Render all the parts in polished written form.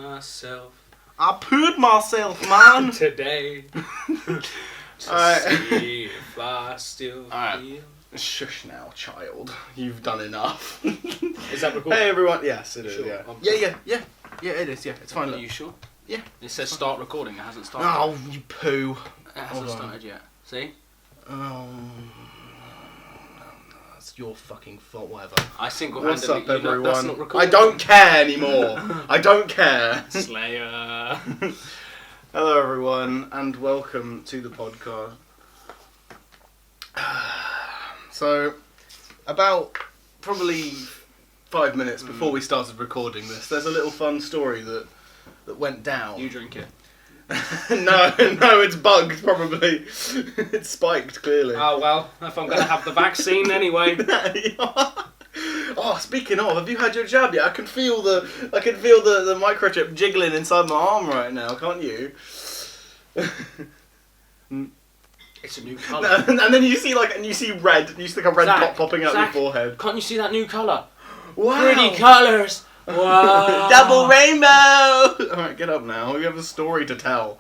myself. I pooed myself, man. Today. See if I still feel. Shush now, child. You've done enough. Is that recording? Hey everyone. Yes, it is. Sure. Yeah. Yeah, it is. Yeah, it's fine. Are Look. you sure? Yeah. It says start recording. It hasn't started. Oh, you poo. It hasn't started yet. See? Oh. That's your fucking fault, whatever. I single-handedly... What's up, everyone? That's not recording. I don't care anymore. I don't care. Slayer. Hello, everyone, and welcome to the podcast. So, about probably 5 minutes before we started recording this, there's a little fun story that went down. You drink it. No, it's bugged, probably. It's spiked, clearly. Oh, well, if I'm going to have the vaccine anyway. Oh, speaking of, have you had your jab yet? I can feel the microchip jiggling inside my arm right now, can't you? It's a new colour. And then you see red, you see like a red Zach, dot popping out Zach, your forehead. Can't you see that new colour? Wow. Pretty colours. Wow. Double rainbow! Alright, get up now. We have a story to tell.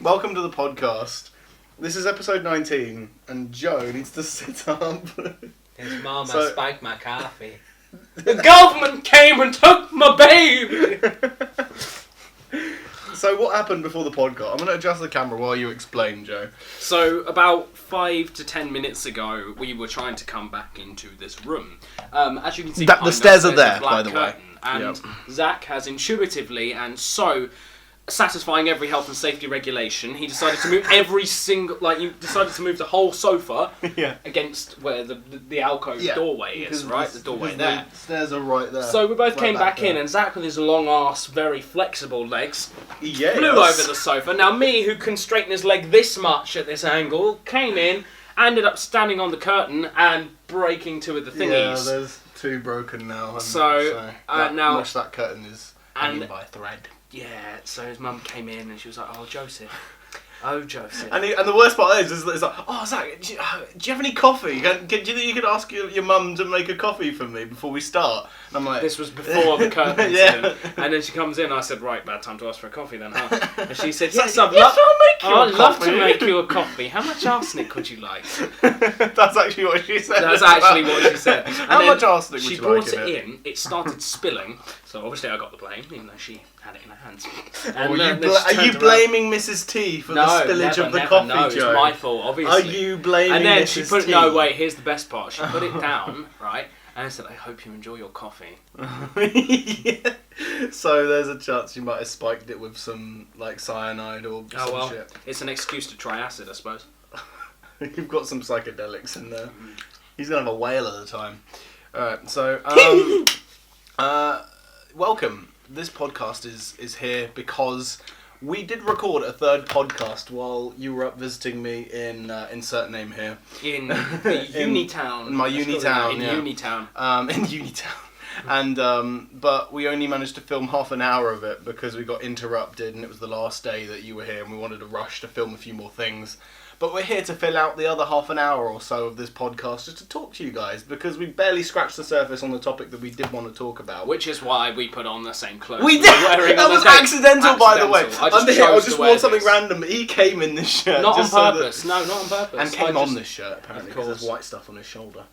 Welcome to the podcast. This is episode 19, and Joe needs to sit up. His mama spiked my coffee. The government came and took my baby! So what happened before the podcast? I'm going to adjust the camera while you explain, Joe. So about 5 to 10 minutes ago, we were trying to come back into this room. As you can see, the stairs are there, by the way. And Zach has intuitively and so satisfying every health and safety regulation, he decided to move you decided to move the whole sofa against where the alcove doorway is, right? The doorway there. The stairs are right there. So we both came back in, and Zach with his long ass, very flexible legs flew over the sofa. Now me, who can straighten his leg this much at this angle, came in, ended up standing on the curtain and breaking two of the thingies. Yeah, there's two broken now. Now much that curtain is hanging by a thread. Yeah, so his mum came in and she was like, "Oh, Joseph." And the worst part is like, "Oh, Zach, do you have any coffee? Do you think you could ask your mum to make a coffee for me before we start?" And I'm like... This was before the curtain incident. And then she comes in and I said, "Right, bad time to ask for a coffee then, huh?" And she said, "Yes, I'd love to make you a coffee. How much arsenic would you like?" That's actually what she said. That's actually what she said. And how much arsenic would you like? She brought it in, it started spilling, so obviously I got the blame, even though she had it in her hands. And are you blaming Mrs. T for the spillage of the coffee, No, Joe? It's my fault, obviously. Are you blaming Mrs. T? And then she put... No, wait, here's the best part. She put it down, right, and I said, "I hope you enjoy your coffee." Yeah. So there's a chance you might have spiked it with some, like, cyanide or some shit. It's an excuse to try acid, I suppose. You've got some psychedelics in there. He's going to have a whale at the time. Alright, so, welcome. This podcast is here because we did record a third podcast while you were up visiting me in insert name here. In the Unitown. In my Unitown, In Unitown. In Unitown. And, but we only managed to film half an hour of it because we got interrupted and it was the last day that you were here and we wanted to rush to film a few more things. But we're here to fill out the other half an hour or so of this podcast just to talk to you guys because we barely scratched the surface on the topic that we did want to talk about. Which is why we put on the same clothes. We did! That was accidental, by the way. I just wore something random. He came in this shirt. Not on purpose. No, not on purpose. And came on this shirt, apparently, because there's white stuff on his shoulder.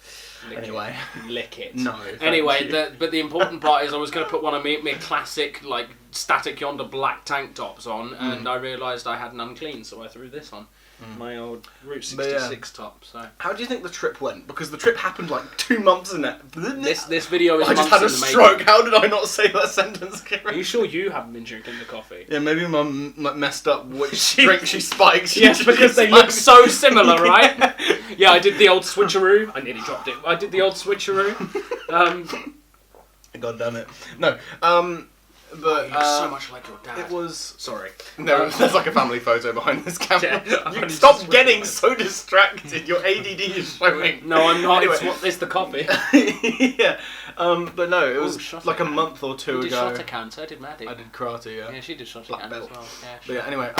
Lick it. No. Anyway, but the important part is I was going to put one of my classic, like, Static Yonder black tank tops on, and I realised I had none clean, so I threw this on. My old Route 66 top. So how do you think the trip went? Because the trip happened like 2 months in it. This video is. I just had a stroke. How did I not say that sentence? Are you sure you haven't been drinking the coffee? Yeah, maybe Mum messed up which drink she spiked. Yes, because they look so similar, right? Yeah, I did the old switcheroo. I nearly dropped it. I did the old switcheroo. God damn it. No. But you look so much like your dad. It was... Sorry. There's like a family photo behind this camera. Yeah, you stop getting so distracted. Your ADD is showing. No, I'm not. Anyway. It's the coffee. Yeah. But no, it was like a month or two ago. You did Shotokan, did Maddie. I did karate, yeah. Yeah, she did Shotokan as well. Yeah, but yeah, anyway,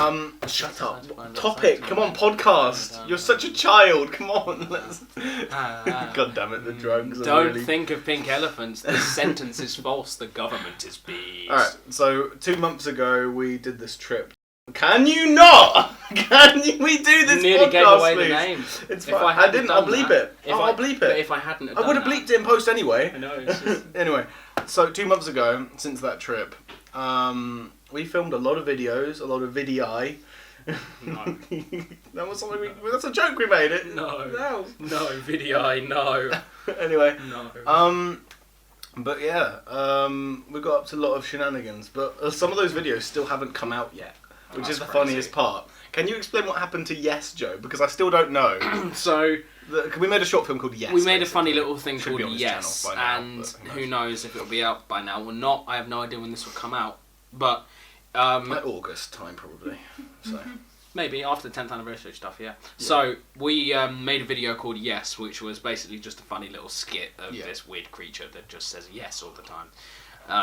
shut up. Topic, come on, podcast. You're such a child, come on. Let's... God damn it, the drugs. Don't think of pink elephants. This sentence is false. The government is bees. Alright. Right, so 2 months ago we did this trip. Can you not? We do this you nearly podcast, gave away please? the name. It's fine. I didn't. I'll bleep it. I'll bleep it. But if I hadn't have I would have bleeped it in post anyway. I know. It's just... Anyway, so 2 months ago, since that trip, we filmed a lot of videos, a lot of vidii. No. That was something that's a joke we made. No, vidii, no. Anyway. No. But yeah, we got up to a lot of shenanigans, but some of those videos still haven't come out yet, which is the funniest part. Can you explain what happened to Yes, Joe? Because I still don't know. So... we made a short film called Yes. We made a funny little thing called Yes, now, and who knows if it'll be out by now or not. I have no idea when this will come out, but... like August time, probably. So... Maybe after the 10th anniversary stuff, yeah. So we made a video called Yes, which was basically just a funny little skit of this weird creature that just says yes all the time.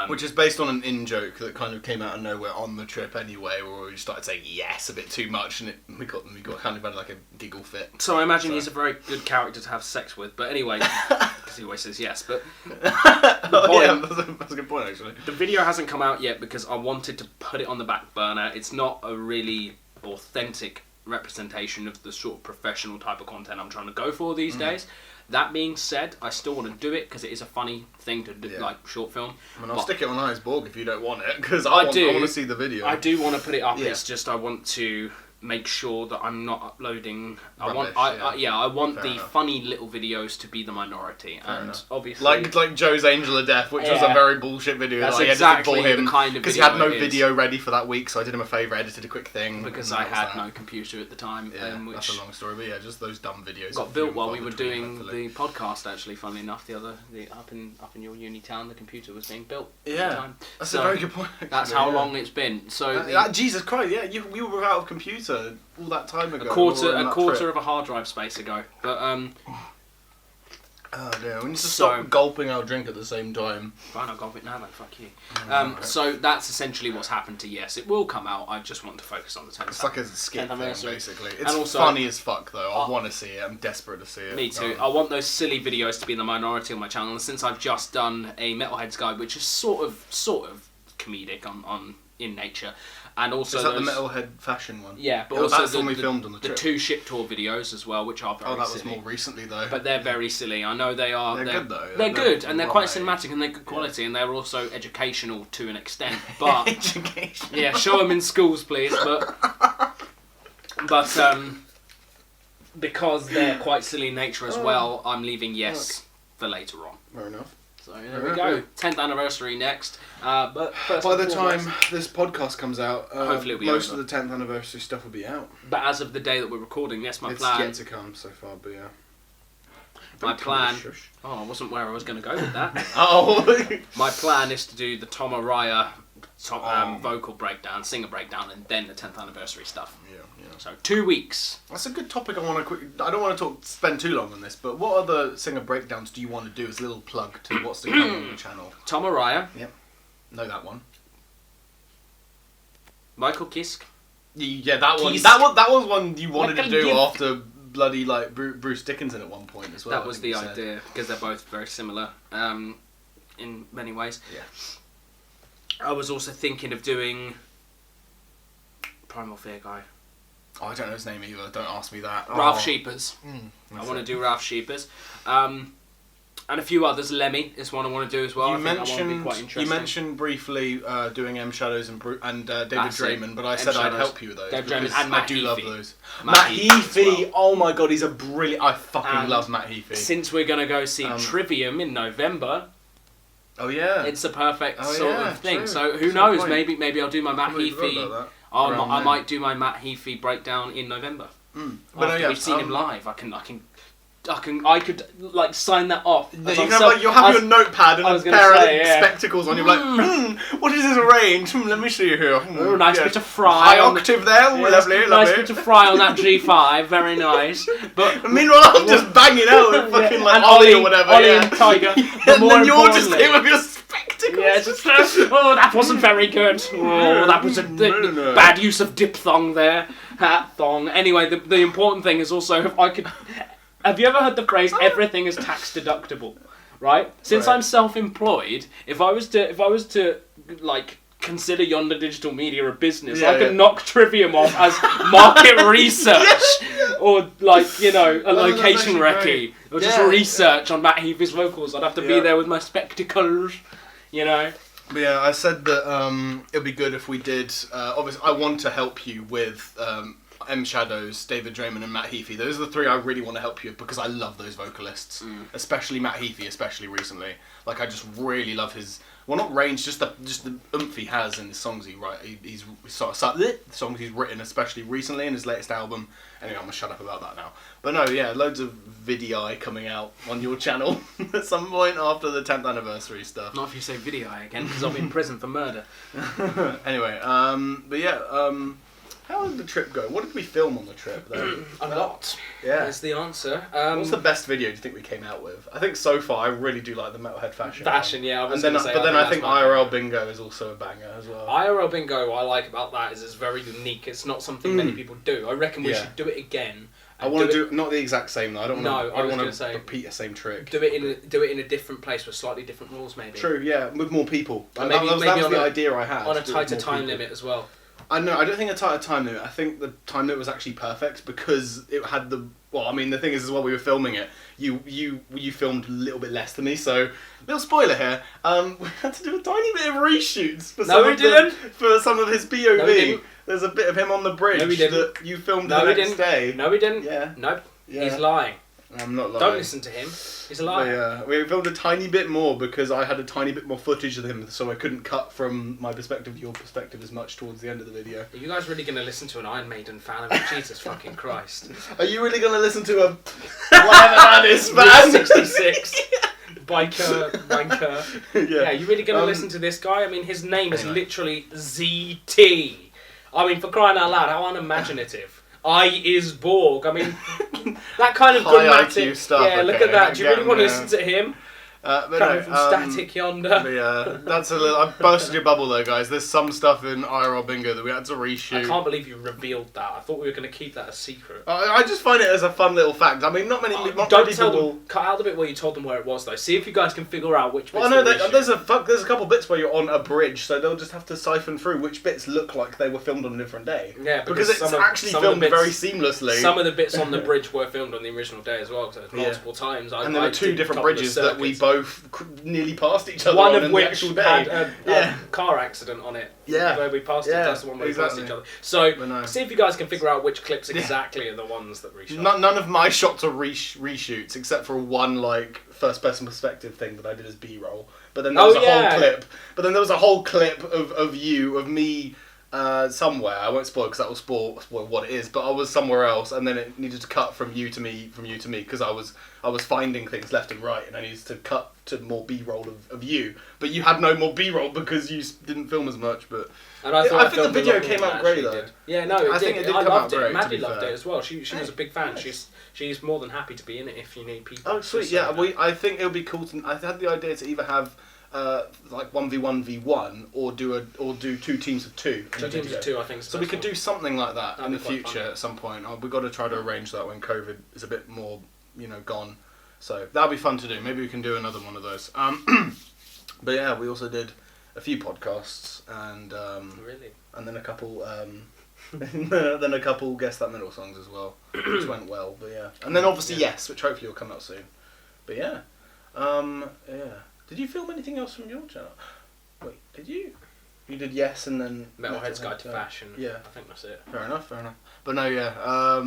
Which is based on an in-joke that kind of came out of nowhere on the trip anyway, where we started saying yes a bit too much, and we got kind of had like a giggle fit. So I imagine he's a very good character to have sex with, but anyway, because he always says yes. But that's a good point actually. The video hasn't come out yet because I wanted to put it on the back burner. It's not a really authentic representation of the sort of professional type of content I'm trying to go for these days. That being said, I still want to do it because it is a funny thing to do, like short film. I mean, I'll stick it on Iceborg if you don't want it, because I want to see the video. I do want to put it up. It's just I want to make sure that I'm not uploading. Rubbish, I want Fair the enough. funny little videos to be the minority, and obviously like Joe's Angel of Death, which was a very bullshit video. That's that I exactly edited for him the kind of because he video had no it is. video ready for that week, so I did him a favour, edited a quick thing because I had no computer at the time. Yeah, which that's a long story, but yeah, just those dumb videos. got built while we were doing the podcast. Actually, funnily enough, up in your uni town, the computer was being built. Yeah, at the time. That's a very good point. Actually, That's how long it's been. So Jesus Christ, yeah, we were without a computer all that time ago. A quarter of a hard drive space ago. But oh dear, we need to stop gulping our drink at the same time. Fine, I'll gulp it now then, fuck you. So that's essentially what's happened to Yes. It will come out, I just want to focus on the 10th. It's like a skit thing, basically. It's and also, funny as fuck though, I want to see it, I'm desperate to see it. Me too. I want those silly videos to be in the minority on my channel, and since I've just done a Metalhead's Guide, which is sort of comedic on in nature, and also is that the Metalhead fashion one? Yeah, but also that's the one we filmed on the trip. The 2 ship tour videos as well, which are very silly. Oh, that was more recently though. But they're very silly. I know they are. They're good though. They're good, and they're quite cinematic, and they're good quality, and they're also educational to an extent. But educational. Yeah, show them in schools, please. But because they're quite silly in nature as well, I'm leaving Yes for later on. Fair enough. So there we go. 10th anniversary next. But first by the time this podcast comes out, hopefully it'll be most over. of the 10th anniversary stuff will be out. But as of the day that we're recording, that's my it's plan. It's yet to come so far, but yeah. My plan. Oh, I wasn't where I was going to go with that. Oh. My plan is to do the Tom Araya vocal breakdown, singer breakdown, and then the 10th anniversary stuff. Yeah. So 2 weeks. That's a good topic. I don't want to spend too long on this, but what other singer breakdowns do you want to do as a little plug to what's to come on your channel? Tom Araya. Yep. Know that one. Michael Kiske. Yeah, that one. Kiske. That was one you wanted to do after bloody Bruce Dickinson at one point as well. That was the idea because they're both very similar in many ways. Yeah. I was also thinking of doing Primal Fear guy. Oh, I don't know his name either. Don't ask me that. Ralph Sheepers. I want to do Ralph Sheepers. And a few others. Lemmy is one I want to do as well. You mentioned briefly doing M Shadows and David Draymond, but I said I'd help you with those. David Draymond and Matt I do Heafy. love those. Matt Heafy, oh my god, he's a brilliant. I fucking love Matt Heafy. Since we're gonna go see Trivium in November. Oh yeah. It's a perfect sort of thing. True. So who knows? Maybe I'll do my Matt Heafy. I might do my Matt Heafy breakdown in November. After we've seen him live, I could like sign that off. You'll have your notepad and a pair of spectacles on. You're like, what is this range? Let me see here. Nice bit of fry. High octave there. Lovely. Nice bit of fry on that G5. Very nice. But meanwhile, I'm just banging out with fucking like Ollie or whatever. Ollie and Tiger. And then you're just here with your spectacles. Yeah, that wasn't very good. Oh, that was a bad use of diphthong there. Hat thong. Anyway, the important thing is also if I could. Have you ever heard the phrase "everything is tax deductible"? Right. Since I'm self-employed, if I was to like consider Yonder Digital Media a business. Yeah, I can knock Trivium off as market research, or like, you know, a location recce, or just research on Matt Heafy's vocals. I'd have to be there with my spectacles, you know. But yeah, I said that it'd be good if we did. Obviously, I want to help you with M Shadows, David Draymond, and Matt Heafy. Those are the three I really want to help you with because I love those vocalists, especially Matt Heafy, especially recently. Like, I just really love his. Well, not range, just the oomph he has in the songs he writes. He's sort of the songs he's written, especially recently in his latest album. Anyway, I'm gonna shut up about that now. But no, yeah, loads of vidii coming out on your channel at some point after the 10th anniversary stuff. Not if you say vidii again, because I'll be in prison for murder. Anyway, but yeah, how did the trip go? What did we film on the trip, though? A lot. Yeah. Is the answer. What's the best video do you think we came out with? I think so far I really do like the Metalhead fashion. Fashion, yeah. I was and then, say, but then I think IRL Bingo is also a banger as well. IRL Bingo, what I like about that is it's very unique. It's not something many people do. I reckon we should do it again. I want to do not the exact same though. I don't want to. I don't want to repeat the same trick. Do it in a different place with slightly different rules, maybe. True, yeah, with more people. And that was the idea I had. On a tighter time limit as well. I don't think a tighter time limit. I think the time limit was actually perfect because it had the. Well, I mean, the thing is, while we were filming it, you filmed a little bit less than me. So, little spoiler here. We had to do a tiny bit of reshoots for some of his POV. No, we didn't. There's a bit of him on the bridge that you filmed the next day. No, we didn't. Yeah. Nope. Yeah. He's lying. I'm not lying. Don't listen to him. He's a liar. Yeah, we filmed a tiny bit more because I had a tiny bit more footage of him, so I couldn't cut from my perspective to your perspective as much towards the end of the video. Are you guys really going to listen to an Iron Maiden fan? Jesus fucking Christ. Are you really going to listen to a whatever that is fan? 66. Biker, wanker. Yeah, you really going to listen to this guy? I mean, his name is literally ZT. I mean, for crying out loud, how unimaginative. I is Borg. I mean, that kind of grammatic IQ stuff. Yeah, look at that. Do you really want to listen to him? But coming from Static Yonder. Yeah, that's a little. I busted your bubble there, guys. There's some stuff in IRL Bingo that we had to reshoot. I can't believe you revealed that. I thought we were going to keep that a secret. I just find it as a fun little fact. I mean, not many. Don't tell them. Cut out the bit where you told them where it was, though. See if you guys can figure out which. Well, I know there's a couple bits where you're on a bridge, so they'll just have to siphon through which bits look like they were filmed on a different day. Yeah, because it's actually filmed very seamlessly. Some of the bits on the bridge were filmed on the original day as well, because multiple times. And there were two different bridges that we both nearly passed each other one on of which actual had day. a car accident on it. Yeah. Where we passed it, that's the one where we passed each other. So, see if you guys can figure out which clips exactly are the ones that reshot. None of my shots are reshoots, except for one, like, first-person perspective thing that I did as B-roll. But then there was a whole clip. But then there was a whole clip of me somewhere. I won't spoil because that will spoil what it is. But I was somewhere else, and then it needed to cut from you to me, because I was finding things left and right, and I needed to cut to more B-roll of you. But you had no more B-roll because you didn't film as much. But and I think the video came out great though. Did. Yeah, no, it did. I loved it. Maddie loved it as well. She was a big fan. She's more than happy to be in it if you need people. Oh, sweet. Yeah, I think it would be cool to. I had the idea to either have like 1v1v1 or do 2 teams of 2. 2 teams of 2, I think. So we could do something like that in the future at some point. We've got to try to arrange that when COVID is a bit more, gone. So that'll be fun to do. Maybe we can do another one of those. But yeah, we also did a few podcasts and and then a couple Guess That Middle songs as well, which went well. But yeah, and then obviously Yes, which hopefully will come out soon. But yeah, Did you film anything else from your channel? Wait, did you? You did Yes and then Metalhead's Guide to Fashion. Yeah, I think that's it. Fair enough. But no, yeah.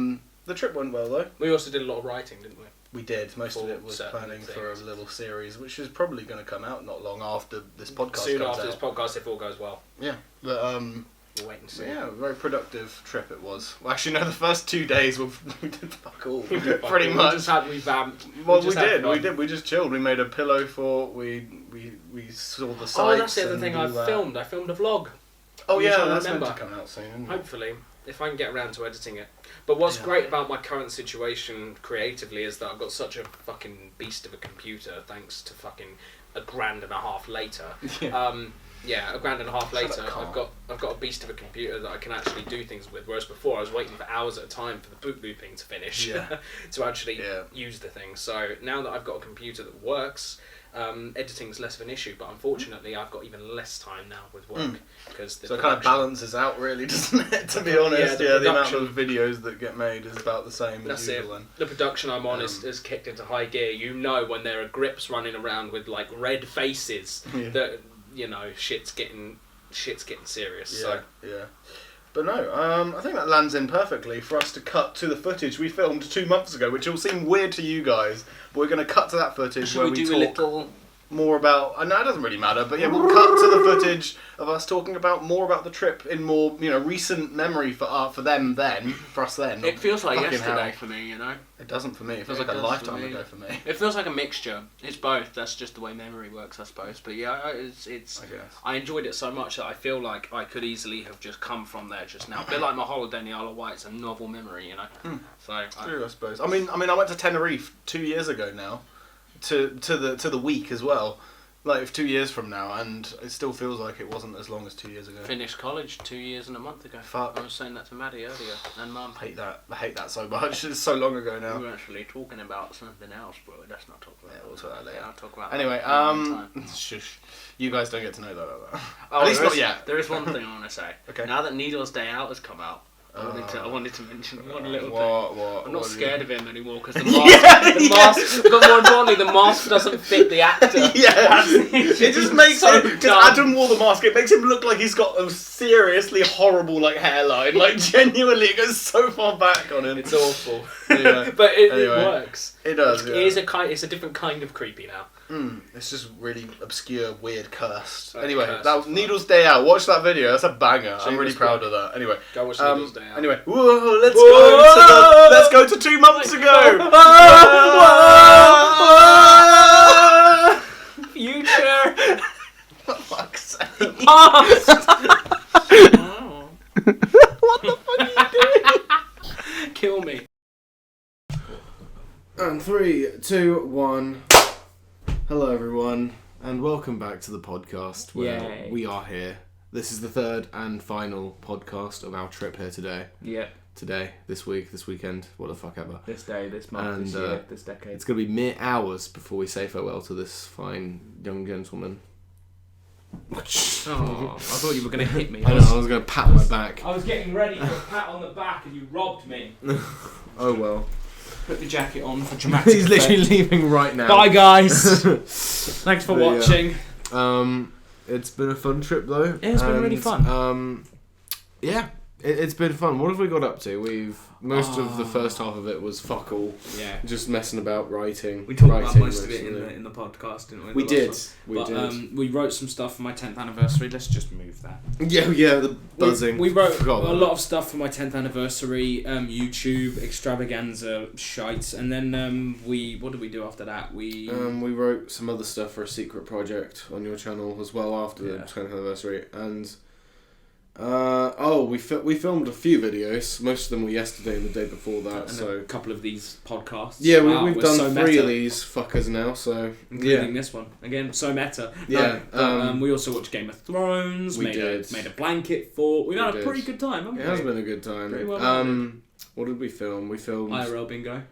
The trip went well though. We also did a lot of writing, didn't we? We did. Most of it was planning for a little series, which is probably going to come out not long after this podcast Soon comes after out. this podcast, if all goes well. Yeah, but we'll wait and see. Yeah, a very productive trip it was. Well, actually, no, the first 2 days we did fuck all. We did pretty much. We vamped. Well, we did. We just chilled. We made a pillow fort. We saw the sights. Oh, that's the other thing I filmed. I filmed a vlog. Oh yeah, that's meant to come out soon. Isn't it? Hopefully, if I can get around to editing it. But what's great about my current situation creatively is that I've got such a fucking beast of a computer, thanks to fucking $1,500 later. Yeah, $1,500 later, I've got a beast of a computer that I can actually do things with. Whereas before, I was waiting for hours at a time for the boot looping to finish to actually use the thing. So now that I've got a computer that works, editing's less of an issue. But unfortunately, I've got even less time now with work because so it kind of balances out, really, doesn't it? To be honest, the amount of videos that get made is about the same as usual. Then. The production I'm on is kicked into high gear. You know when there are grips running around with like red faces that shit's getting serious. Yeah. But no, I think that lands in perfectly for us to cut to the footage we filmed 2 months ago, which will seem weird to you guys, but we're going to cut to that footage where we talk more about... No, it doesn't really matter, but yeah, we'll cut to the footage of us talking about more about the trip in more, recent memory for them then, for us then. It feels like yesterday for me, It doesn't for me. It feels like a lifetime ago for me. It feels like a mixture. It's both. That's just the way memory works, I suppose. But yeah, it's. I guess. I enjoyed it so much that I feel like I could easily have just come from there just now. A bit like my holiday in the Isle of Wight. It's a novel memory, So. True, I suppose. I mean, I went to Tenerife 2 years ago now, to the week as well. Like 2 years from now, and it still feels like it wasn't as long as 2 years ago. Finished college 2 years and a month ago. Fuck. I was saying that to Maddie earlier, and Mum. I hate that so much. It's so long ago now. We were actually talking about something else, bro. Let's not talk about that. We'll talk about that later. I'll talk about anyway, that shush. You guys don't get to know that about that. Oh, at least not yet. There is one thing I want to say. Okay. Now that Needle's Day Out has come out, I wanted to mention one little thing. What? I'm not scared of him anymore because the mask, but more importantly, the mask doesn't fit the actor. It just makes him, because Adam wore the mask, it makes him look like he's got a seriously horrible hairline. Genuinely, it goes so far back on him. It's awful. Yeah. But it works. It does. It's a different kind of creepy now. It's just really obscure, weird, cursed. That's anyway, cursed. that Needle's Day Out. Watch that video. That's a banger. I'm really proud of that. Anyway, go watch Needle's Day Out. Anyway, let's go to 2 months ago. Future. For fuck's sake. Past. What the fuck are you doing? Kill me. And 3, 2, 1. Hello, everyone, and welcome back to the podcast where we are here. This is the third and final podcast of our trip here today. Yeah. Today, this week, this weekend, what the fuck ever. This day, this month, this year, this decade. It's going to be mere hours before we say farewell to this fine young gentleman. Oh, I thought you were going to hit me. I know, I was going to pat my back. I was getting ready for a pat on the back and you robbed me. Oh well. Put the jacket on for dramatic He's literally leaving right now. Bye guys. Thanks for watching. It's been a fun trip though. Yeah, it's been really fun. It's been fun. What have we got up to? Most of the first half of it was fuck all. Yeah. Just messing about writing. We talked about most of it in the podcast, didn't we? We did. We wrote some stuff for my 10th anniversary. Let's just move that. Yeah, the buzzing. We wrote a lot of stuff for my 10th anniversary, YouTube, extravaganza, shites, and then what did we do after that? We wrote some other stuff for a secret project on your channel as well after the 10th anniversary, and we filmed a few videos. Most of them were yesterday and the day before that. And a couple of these podcasts. Yeah, we've done 3 of these fuckers now. So including this one again. So meta. Yeah. We also watched Game of Thrones. Made a blanket fort. We've had a pretty good time. Haven't we? It has been a good time. Pretty well what did we film? We filmed IRL bingo.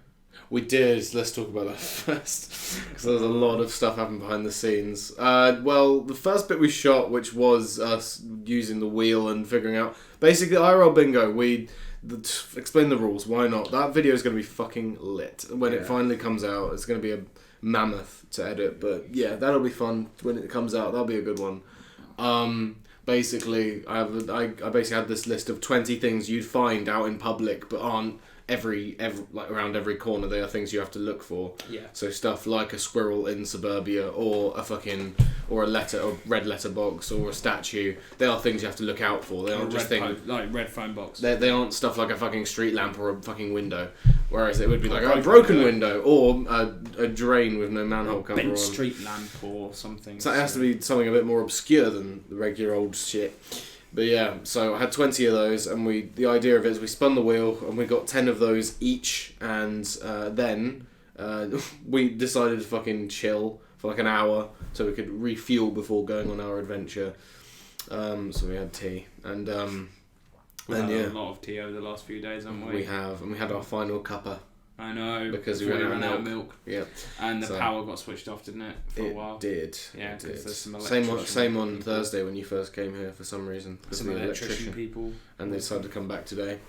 We did. Let's talk about that first, because there's a lot of stuff happened behind the scenes. Well, the first bit we shot, which was us using the wheel and figuring out basically IRL bingo. Explain the rules. Why not? That video is going to be fucking lit when it finally comes out. It's going to be a mammoth to edit, but yeah, that'll be fun when it comes out. That'll be a good one. Basically, I basically had this list of 20 things you'd find out in public, but aren't every around every corner. They are things you have to look for. Yeah. So stuff like a squirrel in suburbia, or a letter, or red letter box, or a statue. They are things you have to look out for. They aren't just things like red phone box. They aren't stuff like a fucking street lamp or a fucking window. Whereas it would be like a broken window or a drain with no manhole cover on. Bent street lamp or something. So it has to be something a bit more obscure than the regular old shit. But yeah, so I had 20 of those, and the idea of it is we spun the wheel, and we got 10 of those each, and then we decided to fucking chill for like an hour so we could refuel before going on our adventure. So we had tea, and We've had a lot of tea over the last few days, haven't we? We have, and we had our final cuppa. I know. Because we ran out of milk. Yeah. And the power got switched off, didn't it? For a while. It did. Yeah, because there's some same on Thursday when you first came here for some reason. Some electrician people. And they decided to come back today.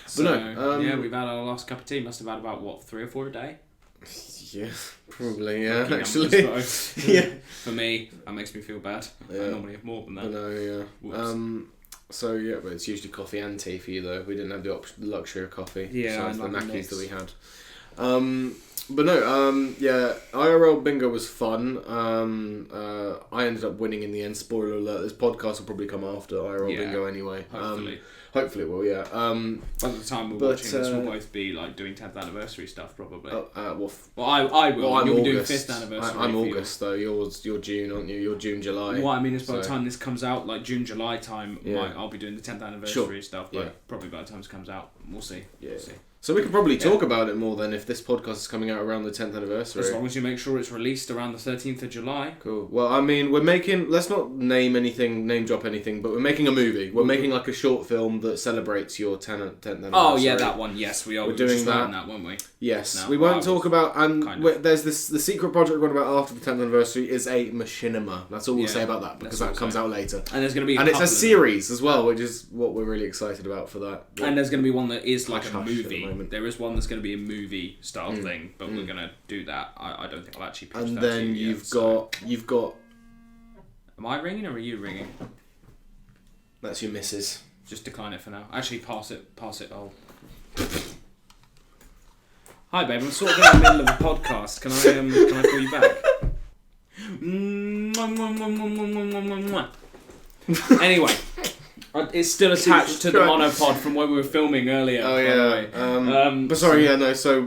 So, but no, we've had our last cup of tea. Must have had about 3 or 4 a day. Yeah, probably. Yeah, actually. Yeah. For me, that makes me feel bad. Yeah. I normally have more than that. But no, yeah. Whoops. So yeah, but it's usually coffee and tea for you though. We didn't have the luxury of coffee. Yeah, besides the Mackies that we had. But no, yeah, IRL bingo was fun. I ended up winning in the end. Spoiler alert: this podcast will probably come after IRL bingo anyway. Hopefully it will, yeah. By the time we're watching this, we'll both be like doing 10th anniversary stuff, probably. I will. Well, you'll be doing 5th August. anniversary. I'm August though. You're June, aren't you? You're June, July. What I mean is, by the time this comes out, like June, July time, I'll be doing the 10th anniversary stuff. But probably by the time this comes out, we'll see. Yeah. We'll see. So we could probably talk about it more then if this podcast is coming out around the 10th anniversary. As long as you make sure it's released around the 13th of July. Cool. Well, I mean, let's not name drop anything, but we're making a movie. We're making like a short film that celebrates your 10th anniversary. Oh, yeah, that one. Yes, we are. We're doing that, weren't we? Yes. No, we won't talk about... There's the secret project we're going about after the 10th anniversary is a machinima. That's all we'll say about that, because that comes out later. And there's going to be it's a series as well, which is what we're really excited about for that. And there's going to be one that is like a movie. There is one that's going to be a movie style thing, but we're going to do that. I don't think I'll actually pitch and that then to you you've got... Am I ringing or are you ringing? That's your missus. Just decline it for now. Actually, pass it. Oh. Hi, babe. I'm sort of in the middle of a podcast. Can I call you back? Anyway. It's still attached to the monopod from when we were filming earlier. Oh yeah. But sorry, yeah, no. So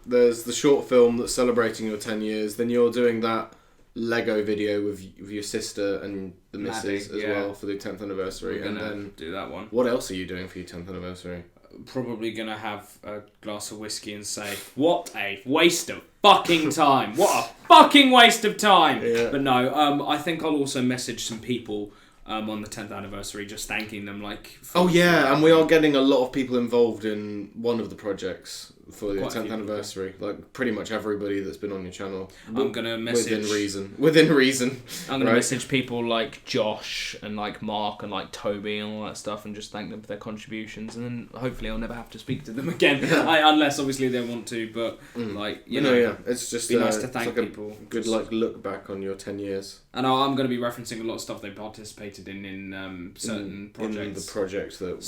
there's the short film that's celebrating your 10 years. Then you're doing that Lego video with your sister and the missus as well for the 10th anniversary. We're gonna do that one. What else are you doing for your 10th anniversary? Probably gonna have a glass of whiskey and say, "What a waste of fucking time! What a fucking waste of time!" Yeah. But no, I think I'll also message some people. On the 10th anniversary, just thanking them and we are getting a lot of people involved in one of the projects for the 10th anniversary. Like pretty much everybody that's been on your channel. I'm gonna message within reason. I'm gonna message people like Josh and like Mark and like Toby and all that stuff, and just thank them for their contributions. And then hopefully I'll never have to speak to them again, unless obviously they want to. But it's just be nice to thank people. Good look back on your 10 years. And I'm going to be referencing a lot of stuff they participated in certain projects. In the projects that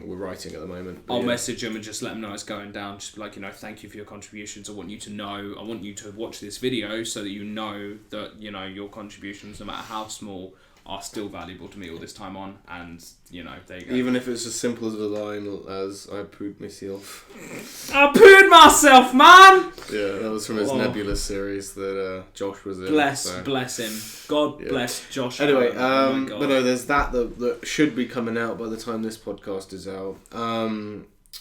we're writing at the moment. I'll message them and just let them know it's going down. Just be like, thank you for your contributions. I want you to watch this video so that you know that, your contributions, no matter how small, are still valuable to me all this time on. And, there you go. Even if it's as simple as a line as, I pooed myself. I pooed myself, man! Yeah, that was from his Nebulous series that Josh was in. Bless him. God bless Josh. Anyway, but no, there's that should be coming out by the time this podcast is out.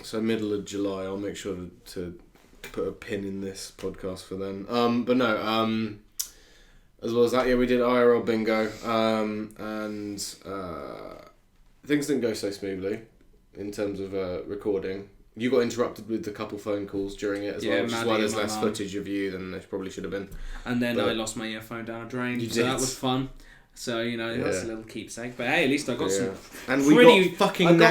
So middle of July, I'll make sure to put a pin in this podcast for then. But no, as well as that, we did IRL bingo, and things didn't go so smoothly in terms of recording. You got interrupted with a couple phone calls during it as well, which is why there's less footage of you than there probably should have been. And then I lost my earphone down a drain, so that was fun. So, that's a little keepsake. But hey, at least I got some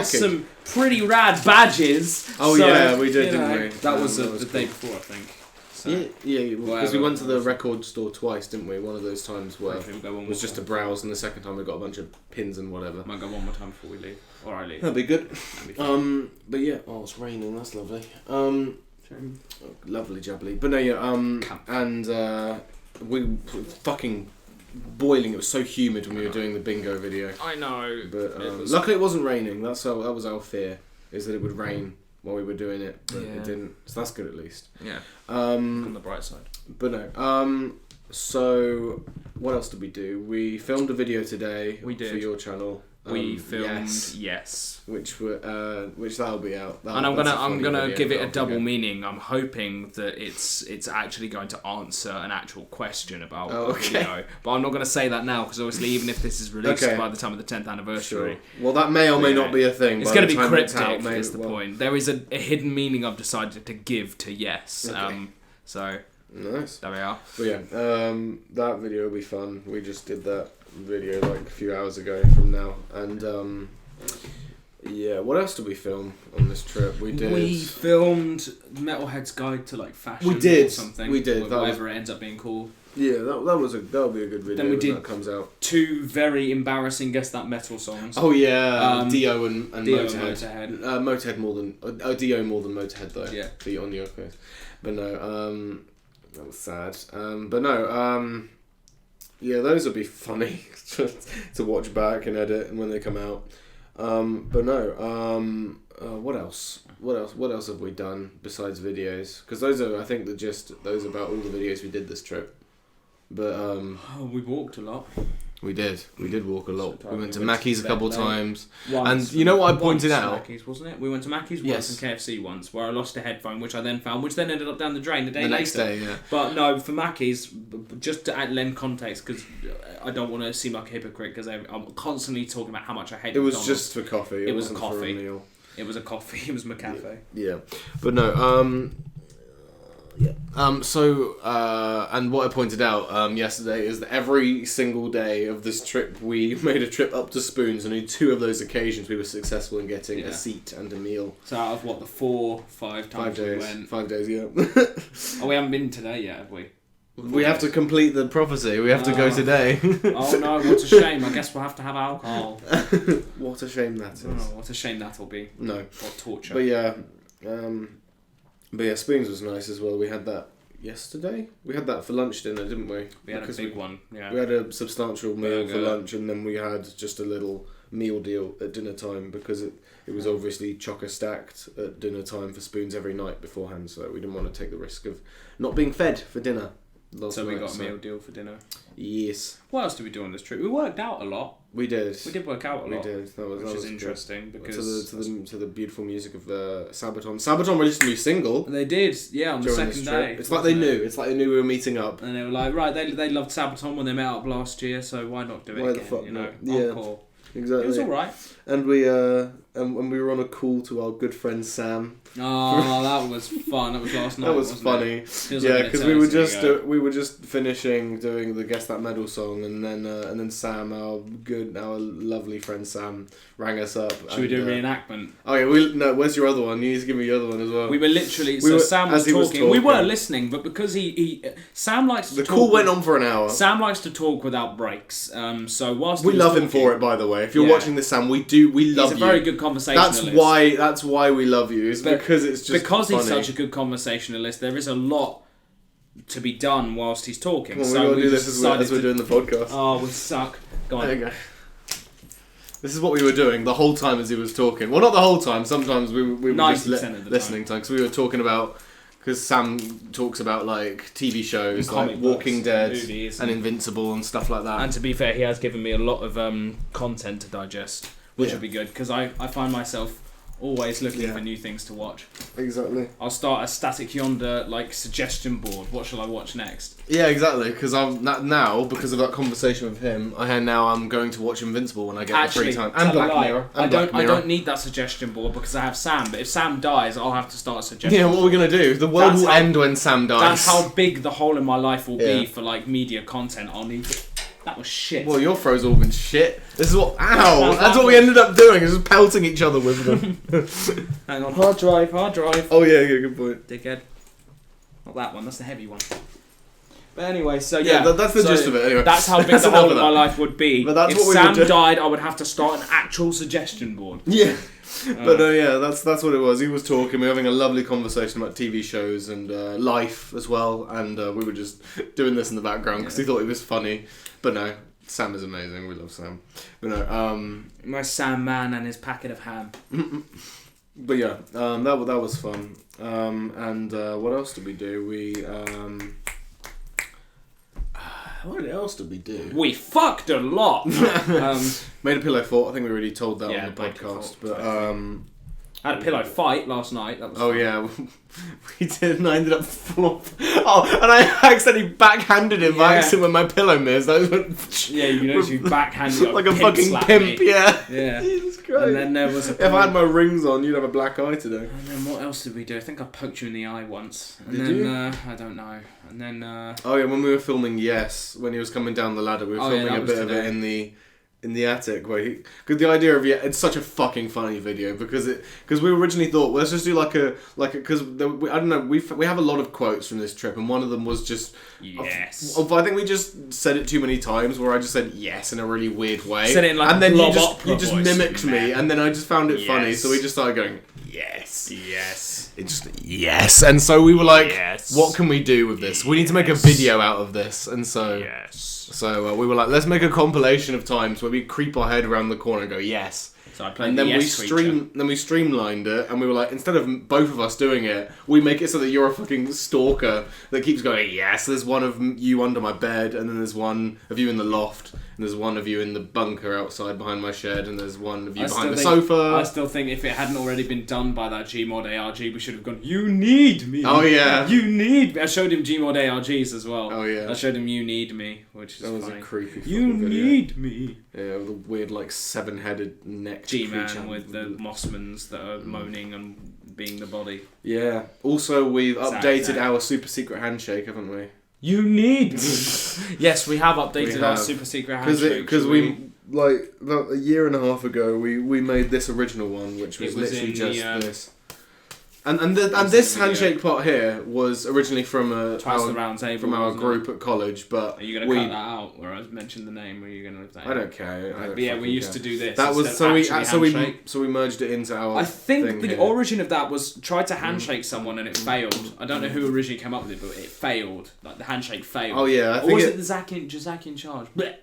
some pretty rad badges. Oh, so, yeah, we did, didn't we? That was the day before, I think. So, because we went to the record store twice, didn't we? One of those times where it was just to browse, and the second time we got a bunch of pins and whatever. Might go one more time before we leave, or I leave. That'd be good. But yeah, it's raining. That's lovely. Lovely jubbly. But no, and we fucking boiling. It was so humid when we were doing the bingo video. I know. But luckily it wasn't raining. That was our fear, is that it would rain while we were doing it, but it didn't. So that's good at least. Yeah. On the bright side. But no. So what else did we do? We filmed a video today for your channel. We filmed Yes. Which that'll be out. And I'm gonna give it a double meaning. I'm hoping that it's actually going to answer an actual question about the video. But I'm not gonna say that now because obviously even if this is released by the time of the 10th anniversary, well that may or may not be a thing. It's gonna be cryptic. Is the point? There is a hidden meaning I've decided to give to Yes. Okay. So nice. There we are. But yeah, that video will be fun. We just did that video like a few hours ago from now, and yeah. What else did we film on this trip? We filmed Metalhead's Guide to like fashion. We did or something. We did. Whatever it ends up being called. Yeah, that'll be a good video. Then we did that comes out. 2 very embarrassing Guess That Metal songs. Oh yeah, Dio and Dio Motorhead. Motorhead more than Dio more than Motorhead though. Yeah. The on the okay. But no, that was sad. But no, yeah, those would be funny to watch back and edit and when they come out. But no, what else? What else have we done besides videos? Because those are, I think, those are about all the videos we did this trip. But we walked a lot. We did walk a lot. We went to Mackey's a couple times. Once, and you know what I pointed out? Mackey's, wasn't it? We went to Mackey's once and KFC once, where I lost a headphone, which I then found, which then ended up down the drain the next day, yeah. But no, for Mackey's, just to lend context, because I don't want to seem like a hypocrite, because I'm constantly talking about how much I hate it. It was McDonald's. just for coffee. It was a wasn't coffee. For a meal. It was a coffee. It was McCafe. Yeah. But no, and what I pointed out yesterday is that every single day of this trip we made a trip up to Spoons, and in 2 of those occasions we were successful in getting a seat and a meal. So out of what, the 5 times 5 days, we went? 5 days, yeah. Oh, we haven't been today yet, have we? We have to complete the prophecy. We have to go today. Oh no, what a shame. I guess we'll have to have alcohol. What a shame that is. Oh, what a shame that'll be. No. What torture. But yeah, Spoons was nice as well. We had that yesterday. We had that for lunch dinner, didn't we? We had a big one, yeah. We had a substantial meal for lunch, and then we had just a little meal deal at dinner time because it was obviously chocker stacked at dinner time for Spoons every night beforehand, so we didn't want to take the risk of not being fed for dinner. So we got a meal deal for dinner. Yes. What else did we do on this trip? We worked out a lot. We did. We did work out a lot. We did. That was interesting because to the beautiful music of Sabaton. Sabaton released a new single. They did, yeah, on the second day. It's like they knew. It's like they knew we were meeting up. And they were like, right, they loved Sabaton when they met up last year, so why not do it again? The fuck you know, yeah. encore. Exactly. It was all right. And we were on a call to our good friend Sam. Oh, that was fun. That was last night. That was funny. Yeah, because we were just finishing doing the Guess That Medal song, and then Sam, our lovely friend Sam, rang us up. Should we do a reenactment? Oh yeah, where's your other one? You need to give me your other one as well. We were literally Sam was talking. We were listening, but because Sam likes to talk. The call went on for an hour. Sam likes to talk without breaks. So whilst we love him for it, by the way. If you're watching this, Sam, we love you. He's a very good conversationalist. That's why we love you. Because it's just because funny. He's such a good conversationalist. There is a lot to be done whilst he's talking. Well, so we do this as we're doing the podcast. Oh, we suck. Go on. There you go. This is what we were doing the whole time as he was talking. Well, not the whole time. Sometimes we were just listening time because we were talking about. Because Sam talks about like TV shows like Walking Dead and Invincible and stuff like that. And to be fair, he has given me a lot of content to digest, which will be good because I find myself always looking for new things to watch. Exactly. I'll start a Static Yonder like suggestion board. What shall I watch next? Yeah, exactly. Because I'm now because of that conversation with him. I'm going to watch Invincible when I get the free time. And Black Mirror. I don't need that suggestion board because I have Sam. But if Sam dies, I'll have to start a suggestion. Yeah, what are we gonna do? The world will end when Sam dies. That's how big the whole of my life will be for like media content. I'll need. That was shit. Well, your throws all been shit. This is what. Ow! That's what we ended up doing. Is just pelting each other with them. Hang on. Hard drive. Oh yeah, good point. Dickhead. Not that one. That's the heavy one. But anyway, so that's the gist of it. Anyway, that's how big the whole of my life would be. But that's if what we Sam would do. died, I would have to start an actual suggestion board. Yeah. But that's what it was. He was talking. We were having a lovely conversation about TV shows and life as well, and we were just doing this in the background because he thought it was funny. But no, Sam is amazing. We love Sam. But no, my Sam man and his packet of ham. But yeah, that was fun. And what else did we do? What else did we do? We fucked a lot. Made a pillow fort. I think we already told that Yeah, on the made a podcast. fort, But I had a pillow fight last night. That was fun. yeah, we did, and I ended up and I accidentally backhanded him by accident with my pillow mirrors. That was Yeah, you know, you backhanded like a fucking pimp. Me. Yeah. Jesus Christ. And then there was If I had my rings on, you'd have a black eye today. And then what else did we do? I think I poked you in the eye once. And Did then, you? I don't know. And then... Oh yeah, when we were filming when he was coming down the ladder, we were filming a bit of it in the attic where because the idea of it's such a fucking funny video because we originally thought, well, let's just do like a because I don't know, we have a lot of quotes from this trip, and one of them was just yes. I think we just said it too many times where I just said yes in a really weird way, Said it in like and then blob you opera just voice, mimicked me, man. and then I just found it funny, Yes. so we just started going yes. Yes. Yes, and so we were like, Yes. what can we do with this? We need to make a video out of this, and so we were like, let's make a compilation of times where we creep our head around the corner and go yes. So I played And then the we streamlined it, and we were like, instead of both of us doing it, we make it so that you're a fucking stalker that keeps going yes. There's one of you under my bed, and then there's one of you in the loft, and there's one of you in the bunker outside behind my shed, and there's one of you behind the sofa. I still think if it hadn't already been done by that Gmod ARG, we should have gone, you need me. Oh yeah. You need me. I showed him Gmod ARGs as well. Oh yeah. I showed him you need me, which is That was funny. a creepy fucking You video. need me. Yeah, with a weird like 7-headed neck G-Man creature. with the Mossmans that are moaning and being the body. Yeah. Also, we've updated Zach. our super secret handshake, haven't we? You need me. Yes, we have updated We our have. super secret handshake. Because we like about a year and a half ago we made this original one, which was It was literally in just the, this. And was this in the handshake part here was originally from Twice the round table, from our wasn't group at college, but Are you going to cut that out, or I mentioned the name? Or are you going to leave that? I don't care. I don't But yeah, we fucking used care. to do this. That was instead of actually so we merged it into our. I think thing the here. origin of that was tried to handshake someone and it failed. I don't know who originally came up with it, but it failed. Like the handshake failed. Oh yeah, I Or think was it the Zach in charge? Blech.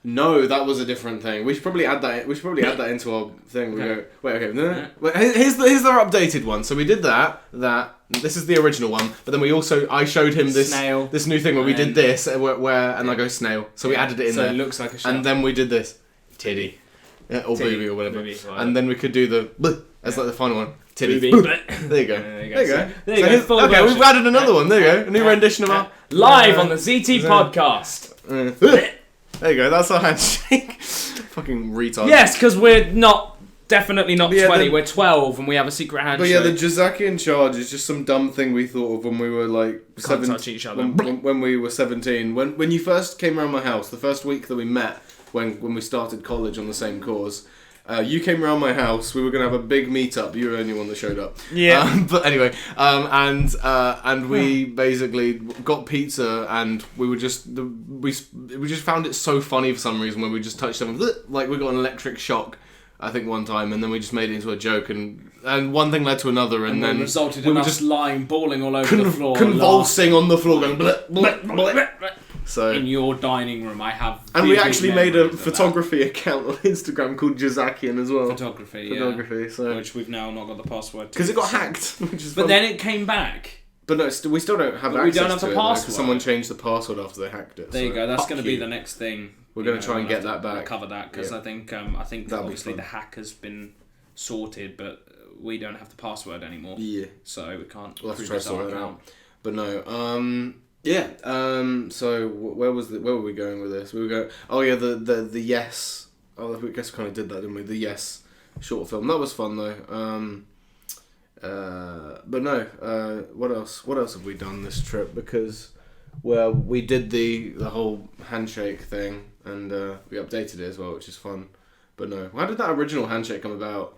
No, that was a different thing. We should probably add that. We should probably add that into our thing. We Okay. go. Wait, okay. No, Yeah. wait, here's our updated one. So we did that. This is the original one. But then I showed him this Snail. this new thing where we did this and I go snail. So we added it in So there. it looks like a shell. And then we did this titty, or Titty. booby or whatever. Booby, whatever. And then we could do the bleh, as like the final one. Titty. Booby. Bleh. There you go. There you go. There you go. There you So go. here's- Full okay, version. we've added another one. There you go. A new rendition of our Live on the ZT podcast. There you go. That's our handshake. Fucking retard. Yes, because we're definitely not Yeah, 20. the- We're 12 and we have a secret But handshake. yeah, the Jazaki in charge is just some dumb thing we thought of when we were like Can't touch each other. when we were 17. When you first came around my house, the first week that we met, when we started college on the same course, you came around my house. We were gonna have a big meetup. You were the only one that showed up. Yeah. But anyway, and we basically got pizza, and we just found it so funny for some reason when we just touched something, like we got an electric shock. I think one time, and then we just made it into a joke, and one thing led to another, and then it resulted we in were us just lying, bawling all over the floor. convulsing on the floor, going bleh, bleh, bleh. So, In your dining room, I have. and we vivid actually made a memories of that. photography account on Instagram called Jazakian as well. Photography, So which we've now not got the password to. because it got hacked, which is But fun. then it came back. But no, we still don't have But we access don't have to the it, though, 'cause password. someone changed the password after they hacked it. There so you go. That's fuck going to be you. the next thing. We're going to try and we'll get have that to back. Cover that because Yeah. I think That'll be obviously fun. the hack has been sorted, but we don't have the password anymore. Yeah. So we can't. We'll have to prove try it's our sort it account. out. But no, yeah. So where were we going with this? We were going. Oh yeah, the yes. Oh, I guess we kind of did that, didn't we? The yes short film. That was fun though. But no. What else? What else have we done this trip? Because we did the whole handshake thing, and we updated it as well, which is fun. But no, how did that original handshake come about?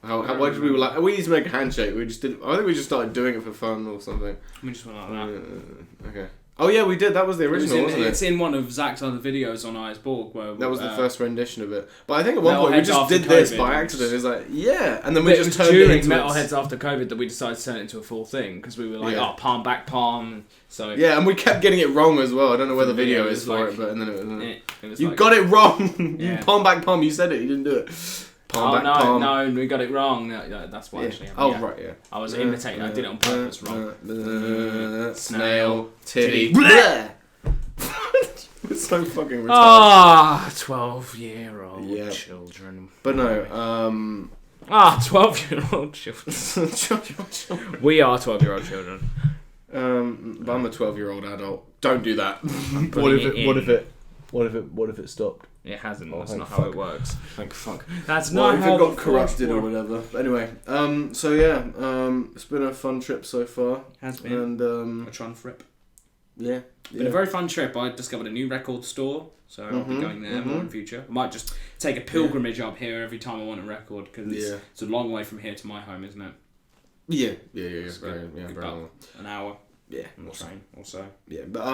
Why did we were like, we need to make a handshake? We just did. I think we just started doing it for fun or something. We just went like that. Okay. Oh yeah, we did. That was the original, wasn't it? It's in one of Zach's other videos on Iceborg where That was the first rendition of it. But I think at one Metalheads point we just after did this COVID. by accident. It's like, yeah, and then But we it just was turned it during into Metalheads after COVID that we decided to turn it into a full thing because we were like, Yeah. oh, palm back palm. So Yeah, and we kept getting it wrong as well. I don't know where the video Yeah, it is was for like- it, but and then it was you like, got it wrong. Yeah. You palm back palm. You said it. You didn't do it. Palm back palm. no, we got it wrong. No, that's what Yeah. actually happened. Oh yeah. right, yeah. I was imitating. I did it on purpose wrong. Snail, titty. We're so fucking retarded. 12-year-old children. But no, 12-year-old children. We are 12-year-old children. but I'm a 12-year-old adult. Don't do that. What if it stopped? It hasn't. That's not fuck. how it works. Thank fuck. That's Well, not if how it got the corrupted or force whatever. But anyway, so yeah, it's been a fun trip so far. has been. And a Tron Frip. yeah. Been a very fun trip. I discovered a new record store, so I'll be going there more in the future. I might just take a pilgrimage up here every time I want a record, because it's a long way from here to my home, isn't it? Yeah. Very long. An hour. Yeah, on the train also. Yeah, but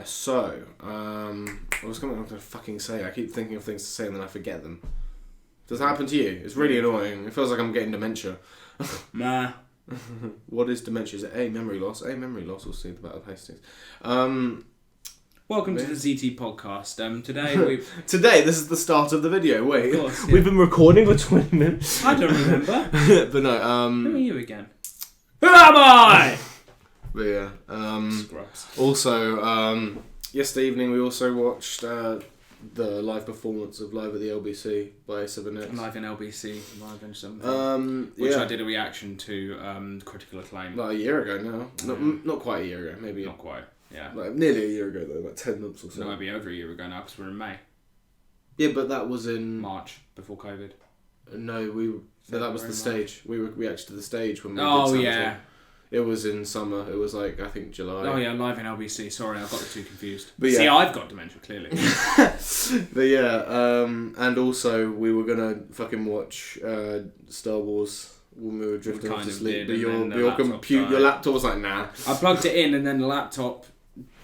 so I was going to fucking say. I keep thinking of things to say and then I forget them. Does that happen to you? It's really annoying. It feels like I'm getting dementia. Nah. What is dementia? Is it A, memory loss? A, memory loss. We'll see the Battle of Hastings. Welcome to the ZT podcast. Today Today, this is the start of the video. Wait, of course, we've been recording for 20 minutes. I don't remember. But no, Who are you again? Who am I? But yeah, Scrubs. also, yesterday evening we also watched the live performance of Live at the LBC by 7X. Live in LBC, live in something. Which yeah. I did a reaction to Critical Acclaim. Like a year ago now. Not quite a year ago, maybe. Not quite, yeah. Like nearly a year ago though, like 10 months or so. No, maybe over a year ago now, because we're in May. Yeah, but that was in... March, before COVID. No, that was the stage. We actually did the stage when we did Oh, Summertime. yeah. It was in summer. It was like, I think July. Oh yeah, live in LBC. Sorry, I got the two confused. But yeah. See, I've got dementia, clearly. But yeah, and also we were gonna fucking watch Star Wars when we were drifting off to sleep. But your laptop was like, nah. I plugged it in and then the laptop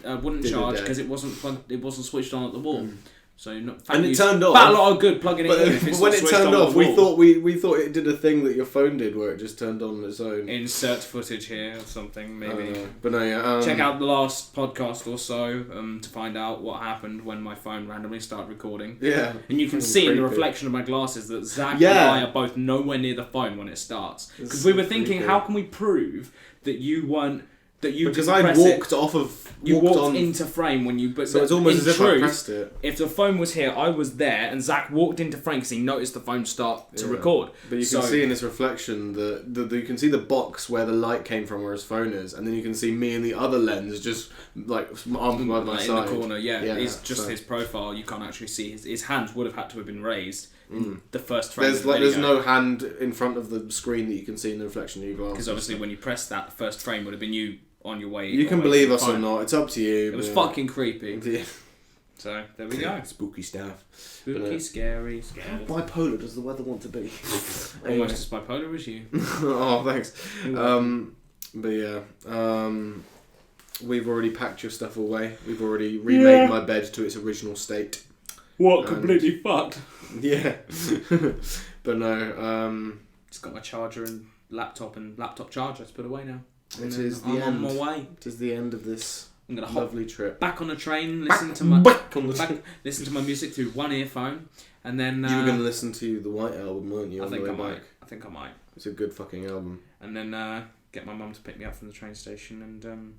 wouldn't Did it charge dead. because it wasn't switched on at the wall. So And it turned off. But a lot of good plugging it in. If But it's when not it switched turned on off, the we wall. thought it did a thing that your phone did, where it just turned on its own. Insert footage here or something, maybe. But no, yeah. Check out the last podcast or so to find out what happened when my phone randomly started recording. Yeah. And you can see in the reflection of my glasses that Zach and I are both nowhere near the phone when it starts. Because we were thinking, creepy. how can we prove that you weren't... Because I walked off of... You walked on, into frame when you... so it's almost as if I pressed it. If the phone was here, I was there, and Zach walked into frame because he noticed the phone start to record. But you can see in this reflection that you can see the box where the light came from, where his phone is, and then you can see me in the other lens, just like arms by my side. In the corner, it's just his profile. You can't actually see his hands would have had to have been raised. The first frame. There's no hand in front of the screen that you can see in the reflection of your glasses. Because obviously, when you press that, the first frame would have been you on your way. You can believe us or not. It's up to you. It was fucking creepy. Yeah. So there we go. Spooky stuff. Spooky, scary. How bipolar does the weather want to be? Almost as bipolar as you. Oh, thanks. But yeah, we've already packed your stuff away. We've already remade my bed to its original state. What? Completely fucked. Yeah. But no. Just got my charger and laptop charger to put away now. It is the I'm end. on my way. It is the end of this I'm gonna lovely trip. Back on the train, Back listen to my music through one earphone, and then You were going to listen to the White Album, weren't you? I think I might. It's a good fucking album. And then get my mum to pick me up from the train station and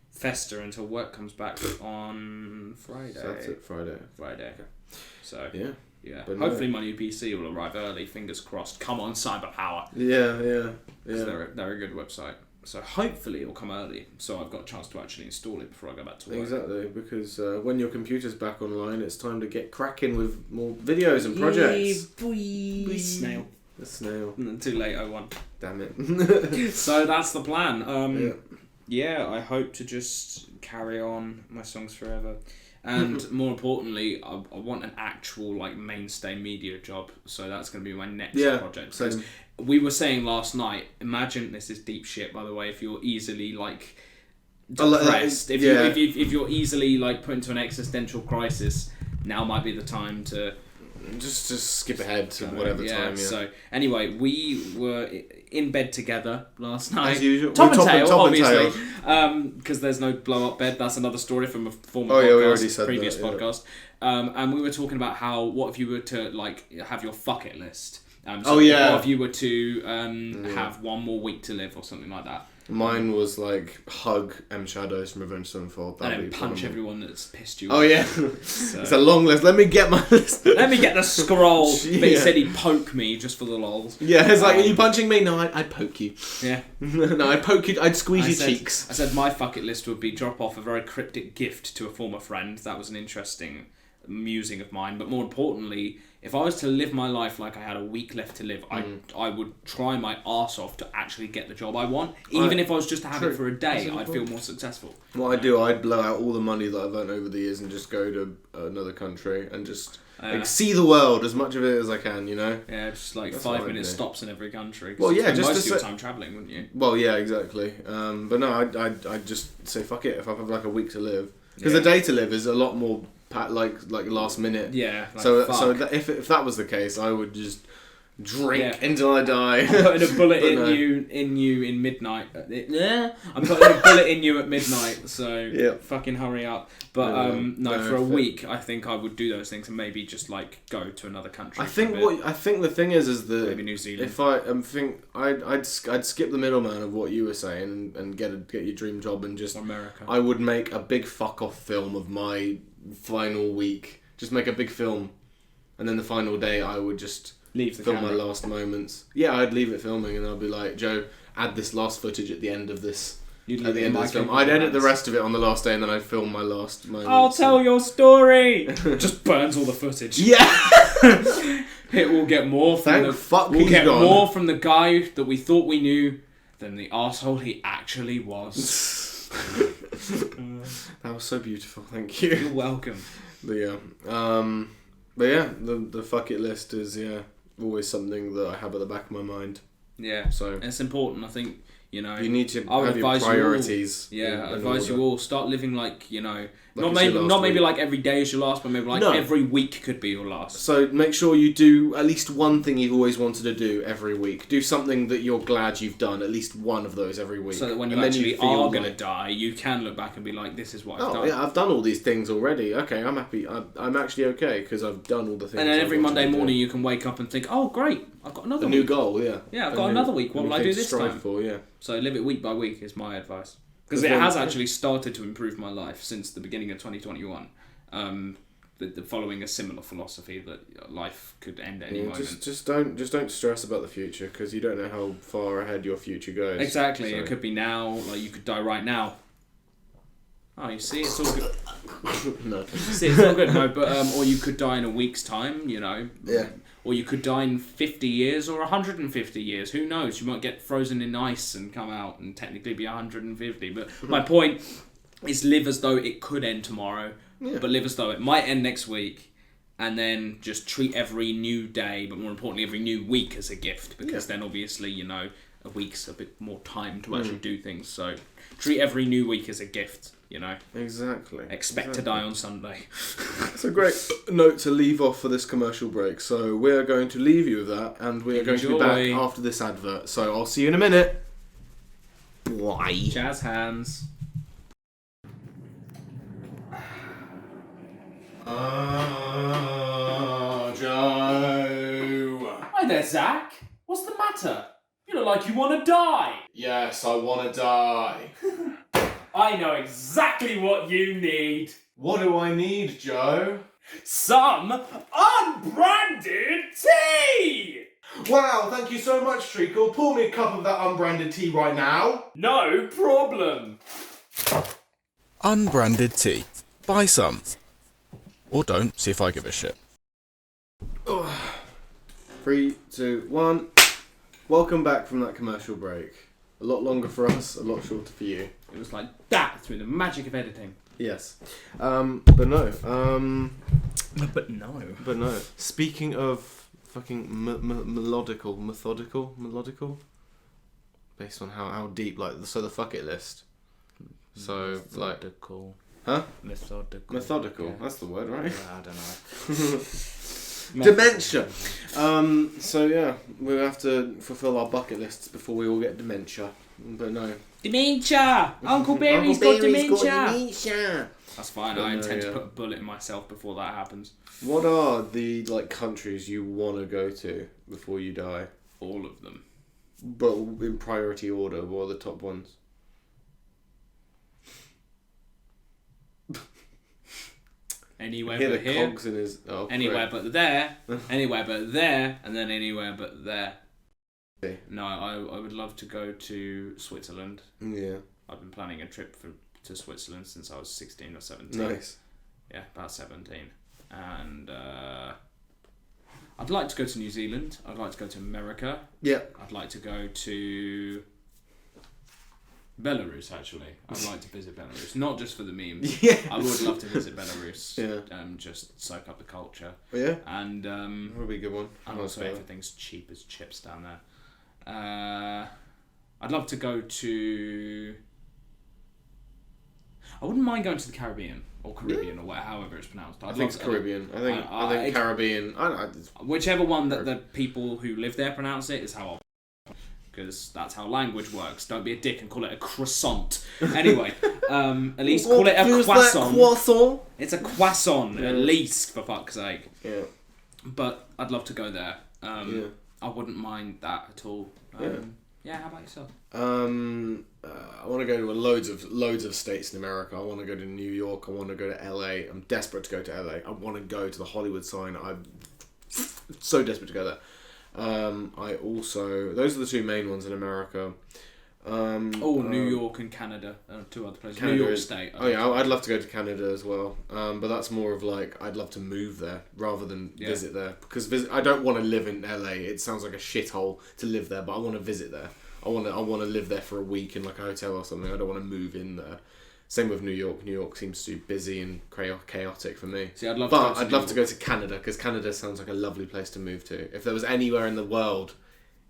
fester until work comes back on Friday. So that's it, Friday. Okay. So yeah. But hopefully my new PC will arrive early. Fingers crossed. Come on, Cyberpower. Yeah. They're a good website. So hopefully it'll come early, so I've got a chance to actually install it before I go back to work. Exactly, because when your computer's back online, it's time to get cracking with more videos and projects. Snail. The snail. Too late, 01. Damn it. So that's the plan. Yeah, I hope to just carry on my songs forever. And more importantly, I want an actual mainstay media job. So that's going to be my next project. Same. We were saying last night, imagine, this is deep shit by the way, if you're easily depressed, if you're easily put into an existential crisis, now might be the time to just skip ahead to whatever time. Yeah. So anyway, we were in bed together last night. As usual. Top and tail, obviously. Because there's no blow up bed. That's another story from a former podcast, we already said previous that, podcast. And we were talking about how, what if you were to have your fuck it list. What if you were to have one more week to live or something like that? Mine was like hug M Shadows from Revenge Sevenfold. And then punch everyone that's pissed you off. Oh yeah, so. It's a long list. Let me get my list. Let me get the scroll. But he said he'd poke me just for the lols. Yeah, it's like, are you punching me? No, I'd poke you. Yeah. No, I'd poke you. I'd squeeze your cheeks. I said my fuck it list would be drop off a very cryptic gift to a former friend. That was an interesting musing of mine. But more importantly, if I was to live my life like I had a week left to live, I would try my arse off to actually get the job I want. Even if I was just to have it for a day, I'd feel more successful. What I'd do, I'd blow out all the money that I've earned over the years and just go to another country and just see the world, as much of it as I can, you know? Yeah, just like that's 5 minute stops in every country. Well, yeah, just most of your time travelling, wouldn't you? Well, yeah, exactly. But no, I'd just say fuck it if I have like a week to live. Because a day to live is a lot more like last minute. Yeah. Like if that was the case, I would just drink until I die. I'm putting a bullet in you in midnight. I'm putting a bullet in you at midnight. So fucking hurry up. But for a week, I think I would do those things and maybe just like go to another country. I think the thing is that maybe New Zealand. If I I'd skip the middleman of what you were saying and get your dream job and just America. I would make a big fuck off film of my final week. Just make a big film, and then the final day I would just film my last moments. Yeah, I'd leave it filming and I'd be like, Joe, add this last footage at the end of this. At the end of this film, I'd edit the rest of it on the last day, and then I'd film my last moments. I'll tell your story. Just burns all the footage. Yeah. It will get more from more from the guy that we thought we knew than the arsehole he actually was. That was so beautiful. Thank you. You're welcome. But yeah, the fuck it list is always something that I have at the back of my mind. Yeah. So it's important. I think. You need to have your priorities. I advise you all start living like not maybe like every day is your last, but maybe like every week could be your last. So make sure you do at least one thing you've always wanted to do every week. Do something that you're glad you've done, at least one of those every week. So that when you actually are going to die, you can look back and be like, this is what I've done. Yeah, I've done all these things already. Okay, I'm happy. I'm actually okay because I've done all the things. And then every Monday morning you can wake up and think, oh great, I've got another week. New goal, yeah. Yeah, I've got another week. What will I do this time? For. So live it week by week is my advice. Because it has actually started to improve my life since the beginning of 2021. Following a similar philosophy that life could end at any moment. Just don't stress about the future because you don't know how far ahead your future goes. Exactly. So. It could be now. Like you could die right now. Oh, you see, it's all good. No. See, it's all good. No, but or you could die in a week's time. Yeah. Or you could die in 50 years or 150 years. Who knows? You might get frozen in ice and come out and technically be 150. But my point is live as though it could end tomorrow, but live as though it might end next week. And then just treat every new day, but more importantly, every new week as a gift. Because then obviously, a week's a bit more time to actually do things. So treat every new week as a gift. Exactly. Expect to die on Sunday. It's a great note to leave off for this commercial break. So we're going to leave you with that, and we're going to be back after this advert. So I'll see you in a minute. Bye. Jazz hands. Joe. Hi there, Zach. What's the matter? You look like you want to die. Yes, I want to die. I know exactly what you need. What do I need, Joe? Some unbranded tea! Wow, thank you so much, Treacle. Pour me a cup of that unbranded tea right now. No problem. Unbranded tea. Buy some. Or don't, see if I give a shit. 3, 2, 1. Welcome back from that commercial break. A lot longer for us, a lot shorter for you. It was like that through the magic of editing. Yes. But no. But no. But no. Speaking of fucking methodical, based on how deep, so the fuck it list. So, methodical. Huh? Methodical. Yeah. That's the word, right? I don't know. Dementia. So yeah, we'll have to fulfill our bucket lists before we all get dementia. But no. Dementia! Uncle Barry's got dementia! That's fine, I intend to put a bullet in myself before that happens. What are the countries you want to go to before you die? All of them. but in priority order, what are the top ones? Anywhere Hear but the here. cogs in his. Oh, Anywhere great. but there. Anywhere but there. And then anywhere but there. Okay. No, I would love to go to Switzerland. Yeah. I've been planning a trip to Switzerland since I was 16 or 17. Nice. Yeah, about 17. And I'd like to go to New Zealand. I'd like to go to America. Yeah. I'd like to go to Belarus, actually. I'd like to visit Belarus. Not just for the memes. Yeah. I would love to visit Belarus. Yeah. Just soak up the culture. Yeah. And That would be a good one. and also everything's cheap as chips down there. I'd love to go to... I wouldn't mind going to the Caribbean or Caribbean or however it's pronounced. I think it's Caribbean. I think Caribbean. Whichever one that the people who live there pronounce it is how I'll... Because that's how language works. Don't be a dick and call it a croissant. Anyway, at least call it a croissant. Croissant. It's a croissant, at least, for fuck's sake. Yeah. But I'd love to go there. Yeah. I wouldn't mind that at all. Yeah, how about yourself? I want to go to loads of states in America. I want to go to New York. I want to go to LA. I'm desperate to go to LA. I want to go to the Hollywood sign. I'm so desperate to go there. I also... Those are the two main ones in America. New York and Canada. Two other places. Canada New York is- State. I'd love to go to Canada as well. But that's more of like, I'd love to move there rather than visit there. Because I don't want to live in LA. It sounds like a shithole to live there, but I want to visit there. I want to live there for a week in like a hotel or something. I don't want to move in there. Same with New York. New York seems too busy and chaotic for me. See, I'd love to go to Canada because Canada sounds like a lovely place to move to. If there was anywhere in the world,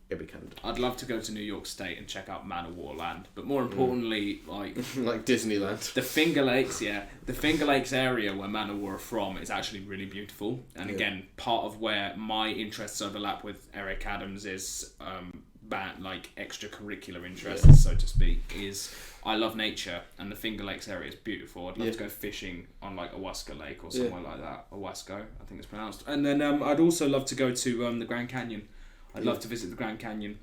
it'd be Canada. I'd love to go to New York State and check out Man of War Land. But more importantly, like... like Disneyland. The Finger Lakes, yeah. The Finger Lakes area where Man of War are from is actually really beautiful. And again, part of where my interests overlap with Eric Adams is... like extracurricular interests, so to speak, is I love nature, and the Finger Lakes area is beautiful. I'd love to go fishing on like Owasco Lake or somewhere like that. Owasco, I think it's pronounced. And then I'd also love to go to the Grand Canyon. I'd love to visit the Grand Canyon,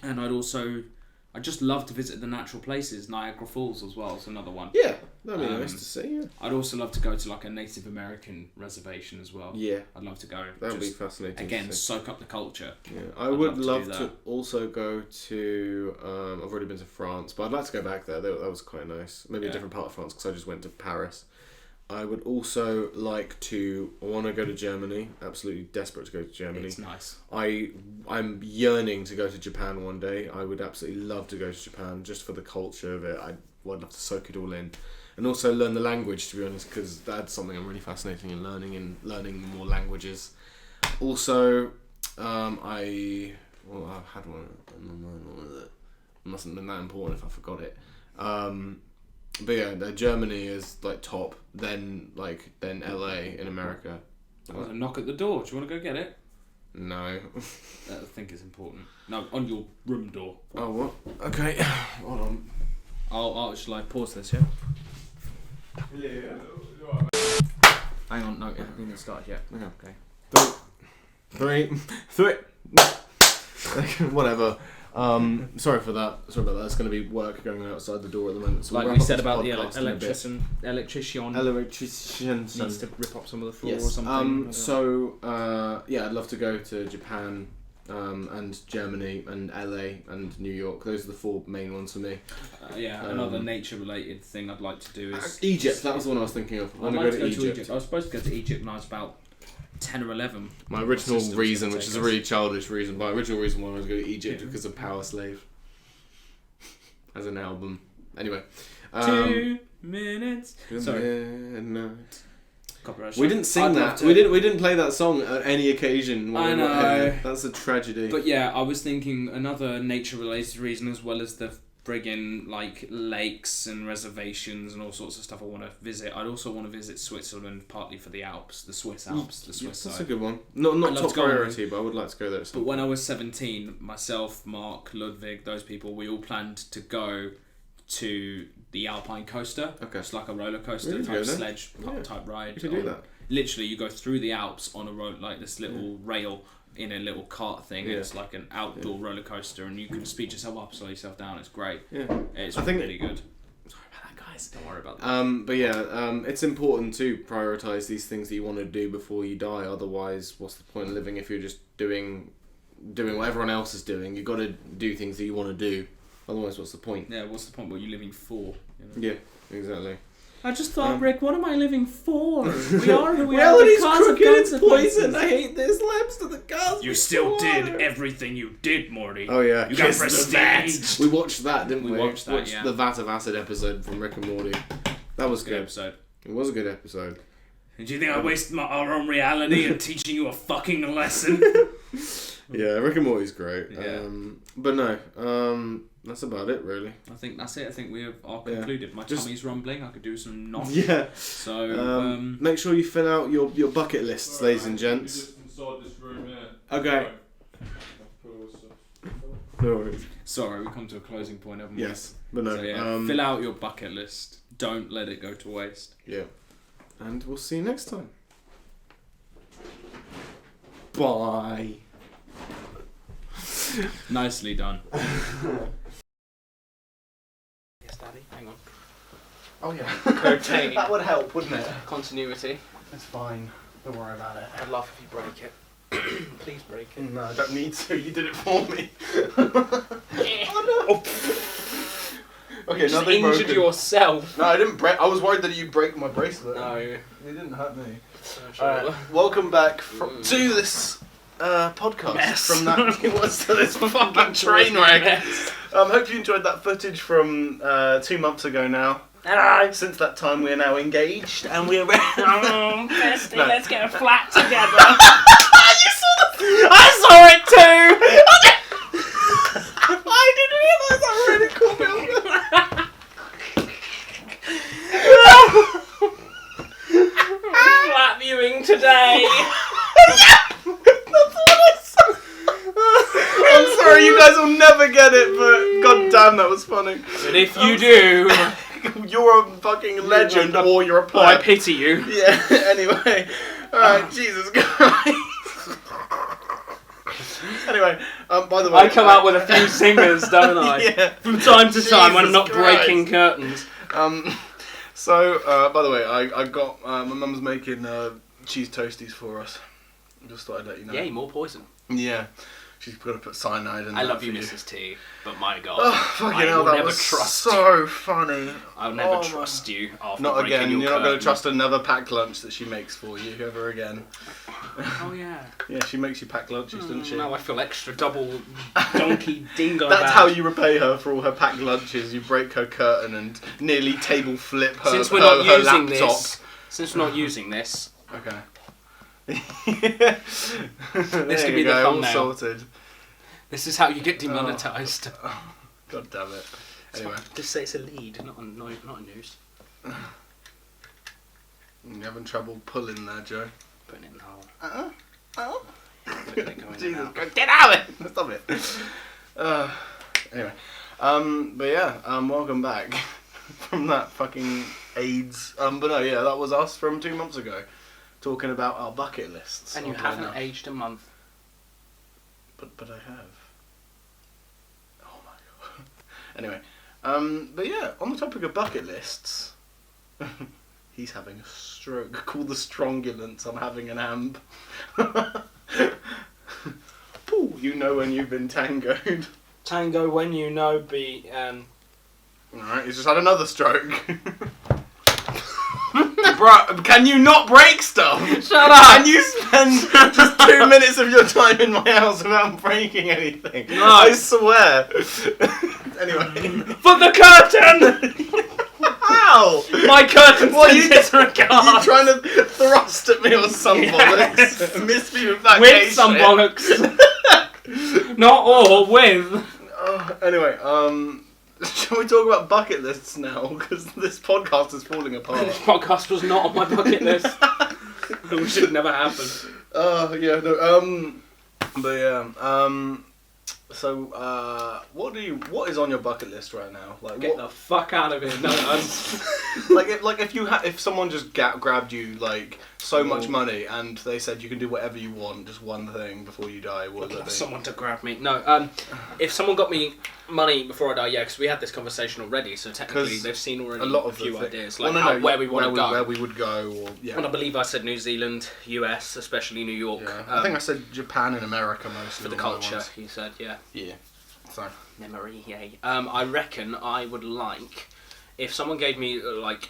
and I'd just love to visit the natural places. Niagara Falls as well is another one. Yeah, that'd be nice to see. Yeah. I'd also love to go to like a Native American reservation as well. Yeah, I'd love to go. That'd be fascinating. Again, soak up the culture. Yeah, I would love to also go to. I've already been to France, but I'd like to go back there. That was quite nice. Maybe a different part of France because I just went to Paris. I would also like to. I want to go to Germany. Absolutely desperate to go to Germany. It's nice. I'm yearning to go to Japan one day. I would absolutely love to go to Japan just for the culture of it. I'd love to soak it all in, and also learn the language. To be honest, because that's something I'm really fascinated in learning more languages. Also, I had one in my mind. What was it? It mustn't have been that important if I forgot it. But yeah, Germany is like top. Then LA in America. There was a knock at the door. Do you want to go get it? No. I think it's important. No, on your room door. Oh what? Okay. Hold on. Shall I pause this? Yeah. Hello. Hang on. No, it hasn't started yet. Okay. Three. Whatever. Sorry for that. Sorry about that. There's going to be work going on outside the door at the moment. So like we'll we wrap up said this about the podcast in a bit. electrician needs to rip up some of the floor or Yes. something. I'd love to go to Japan, and Germany and LA and New York. Those are the four main ones for me. Another nature-related thing I'd like to do is Egypt. That was the one I was thinking of. I I'd want like to go to Egypt. I was supposed to go to Egypt when I was about 10 or 11. My original Systems reason, gonna which take is a us. really childish reason, my original reason why I was going to Egypt because of Power Slave as an album. Anyway, 2 minutes. Sorry. Midnight. Copyright We strike. didn't sing I'd that. love to- We didn't play that song at any occasion. I know. That's a tragedy. But yeah, I was thinking another nature-related reason as well as the friggin' like lakes and reservations and all sorts of stuff I want to visit. I'd also want to visit Switzerland, partly for the Alps, the Swiss Alps, the Swiss That's side. a good one. Not I'd love top to go on priority, but I would like to go there. But when I was 17, myself, Mark, Ludwig, those people, we all planned to go to the Alpine coaster. Okay. It's like a roller coaster We could go type there. sledge Yeah. type ride. You could do that. Literally, you go through the Alps on a road like this little rail in a little cart thing. Yeah. It's like an outdoor roller coaster, and you can speed yourself up, slow yourself down. It's great. Yeah. It's I think- really good. Guys. Don't worry about that. But yeah, it's important to prioritise these things that you want to do before you die. Otherwise, what's the point of living if you're just doing what everyone else is doing? You've got to do things that you want to do. Otherwise, what's the point? Yeah, what's the point? What are you living for? You know? Yeah, exactly. I just thought, Rick, what am I living for? We are who we Well, are it is because of crooked, it's consequences. poison. I hate this. Lamps to the cars. You still did everything you did, Morty. Oh yeah, You got Kiss the prestige. Vat. We watched that, didn't we? We watched that, yeah. the Vat of Acid episode from Rick and Morty. That was Good good. episode. It was a good episode. Do you think I wasted our own reality and teaching you a fucking lesson? Yeah, Rick and Morty's great. Yeah. But no, that's about it really. I think that's it. I think we are concluded. My tummy's rumbling. I could do some nosh. Yeah. So, make sure you fill out your bucket lists, ladies and gents. Just inside this room here. Okay. No worries. sorry, we come to a closing point, haven't we? Yes, but no. So, yeah, fill out your bucket list. Don't let it go to waste. Yeah. And we'll see you next time. Bye. Nicely done. Yes, Daddy. Hang on. Oh yeah. Cocaine. That would help, wouldn't it? Continuity. It's fine. Don't worry about it. I'd laugh if you break it. Please break it. No, I don't need to. You did it for me. Oh no! Okay, You just nothing injured broken. yourself. No, I didn't break. I was worried that you'd break my bracelet. No. You didn't hurt me. Sure. Alright, welcome back to this podcast Mess. from that. What's this fucking train wreck? Hope you enjoyed that footage from 2 months ago now. Since that time, we are now engaged and we are ready. Bestie, No. let's get a flat together. You saw the? I saw it too. I didn't realise that really caught me off guard. Flat viewing today. That's what I saw. I'm sorry, you guys will never get it, but god damn, that was funny. But if you do, You're a fucking legend, or you're a I player. pity you. Yeah, anyway. Alright, Jesus Christ. Anyway, by the way. I come out with a few singers, don't I? Yeah. From time to time when I'm not Jesus Christ. breaking curtains. So, by the way, I got, my mum's making cheese toasties for us. Just thought I'd let you know. Yay, more poison. Yeah. She's going to put cyanide in I that love you, for Mrs. T, but my God, Oh, fucking I hell, will that never was trust so funny. I'll never Oh, trust you after Not breaking again. your You're not going to curtain. trust another packed lunch that she makes for you ever again. Oh yeah. Yeah, she makes you packed lunches, doesn't she? Now I feel extra double donkey dingo. That's bad. how you repay her for all her packed lunches. You break her curtain and nearly table flip her, Since we're her, not her using laptop. this. Since we're not using this. Okay. This could be the all thumbnail. sorted. This is how you get demonetised. God damn it. Anyway, Just say it's a lead, not a news. you having trouble pulling there, Joe? Putting it in the hole. Jesus, Jesus, get out of it! Stop it. Anyway, but yeah, welcome back from that fucking AIDS. But no, yeah, that was us from 2 months ago, talking about our bucket lists. And you oddly haven't enough. aged a month. But I have. Oh my god. Anyway, but yeah, on the topic of bucket lists, he's having a stroke. Call the strongulance. I'm having an amp. Pooh, you know when you've been tangoed. Tango when you know be Alright, he's just had another stroke. Bro, can you not break stuff? Shut up! Can you spend just 2 minutes of your time in my house without breaking anything? No. I swear. Anyway. For the curtain! How? My curtain What, sends its Are you regards. trying to thrust at me or some Yes. bollocks? Miss me with that With gay some shit. bollocks. Not all, with. Anyway, shall we talk about bucket lists now? Because this podcast is falling This apart. podcast was not on my bucket list. It should never happen. Yeah, no, but yeah, So, what is on your bucket list right now? Like, Get the fuck out of here. No, if someone just grabbed you like so much money and they said you can do whatever you want, just one thing before you die, what would that be? someone to grab me. No, if someone got me money before I die, yeah, because we had this conversation already, so technically they've seen already a lot of few the ideas, like where we want to go. Where we would go, or yeah. And I believe I said New Zealand, US, especially New York. Yeah. I think I said Japan and America mostly. For the culture, you said, yeah. Yeah. So. Memory, yay. I reckon I would like, if someone gave me,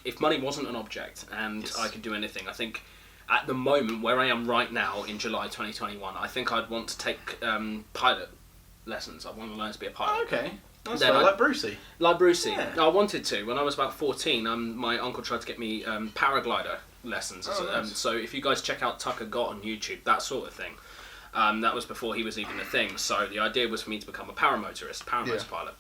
if money wasn't an object and I could do anything, I think at the moment where I am right now in July 2021, I think I'd want to take pilot lessons. I want to learn to be a pilot. Oh, okay. That's Then like Brucey. Like Brucey. Yeah. I wanted to. When I was about 14, my uncle tried to get me paraglider lessons. Nice. So if you guys check out Tucker Gott on YouTube, that sort of thing. That was before he was even a thing. So the idea was for me to become a paramotor pilot.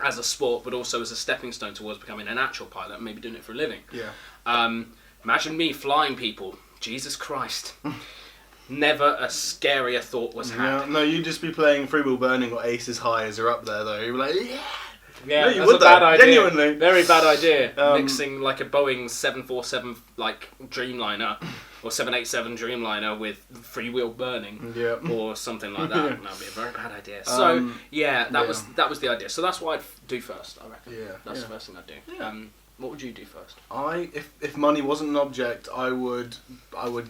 As a sport, but also as a stepping stone towards becoming an actual pilot and maybe doing it for a living. Yeah. Imagine me flying people. Jesus Christ. Never a scarier thought was had. Yeah, no, you'd just be playing Free Will Burning or Aces High as you're up there, though. You'd be like, yeah. Yeah, no, you that's would a bad idea. Genuinely. Very bad idea. Mixing like a Boeing 747 Dreamliner or 787 Dreamliner with Free Will Burning or something like that. That would be a very bad idea. So that was the idea. So that's what I'd do first, I reckon. Yeah. That's the first thing I'd do. Yeah. What would you do first? If money wasn't an object, I would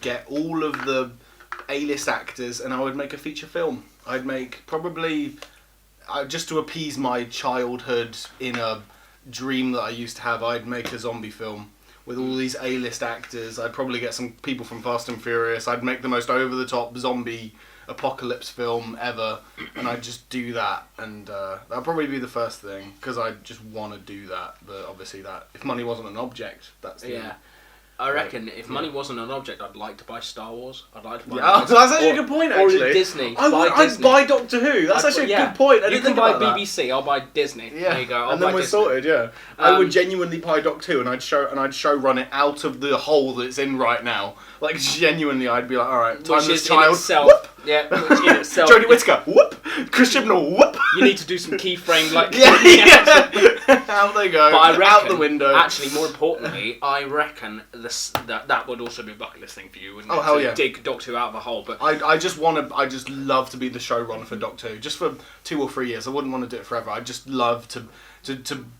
get all of the A-list actors and I would make a feature film. I'd make probably just to appease my childhood inner dream that I used to have. I'd make a zombie film with all these A-list actors. I'd probably get some people from Fast and Furious. I'd make the most over-the-top zombie apocalypse film ever, and I'd just do that, and that'd probably be the first thing because I just want to do that. But obviously, that if money wasn't an object, that's the I reckon if money wasn't an object, I'd like to buy Star Wars. I'd like to buy. That's actually a good point. Actually, or Disney. I'd buy Doctor Who. That's actually a good point. You can buy BBC. I'll buy Disney. Yeah, there you go. And then we're sorted. Yeah, I would genuinely buy Doctor Who, and I'd show run it out of the hole that it's in right now. Like genuinely, I'd be like, all right, timeless child. Whoop. Yeah, which in itself. Jodie Whittaker. Whoop. Chris Chibnall. Whoop. You need to do some keyframe like. Out they go. But I reckon, out the window. Actually, more importantly, I reckon that would also be a bucket list thing for you, wouldn't it? Hell yeah. Dig Doctor Who out of a hole, but I just love to be the showrunner for Doctor Who, just for 2 or 3 years. I wouldn't want to do it forever. I just love to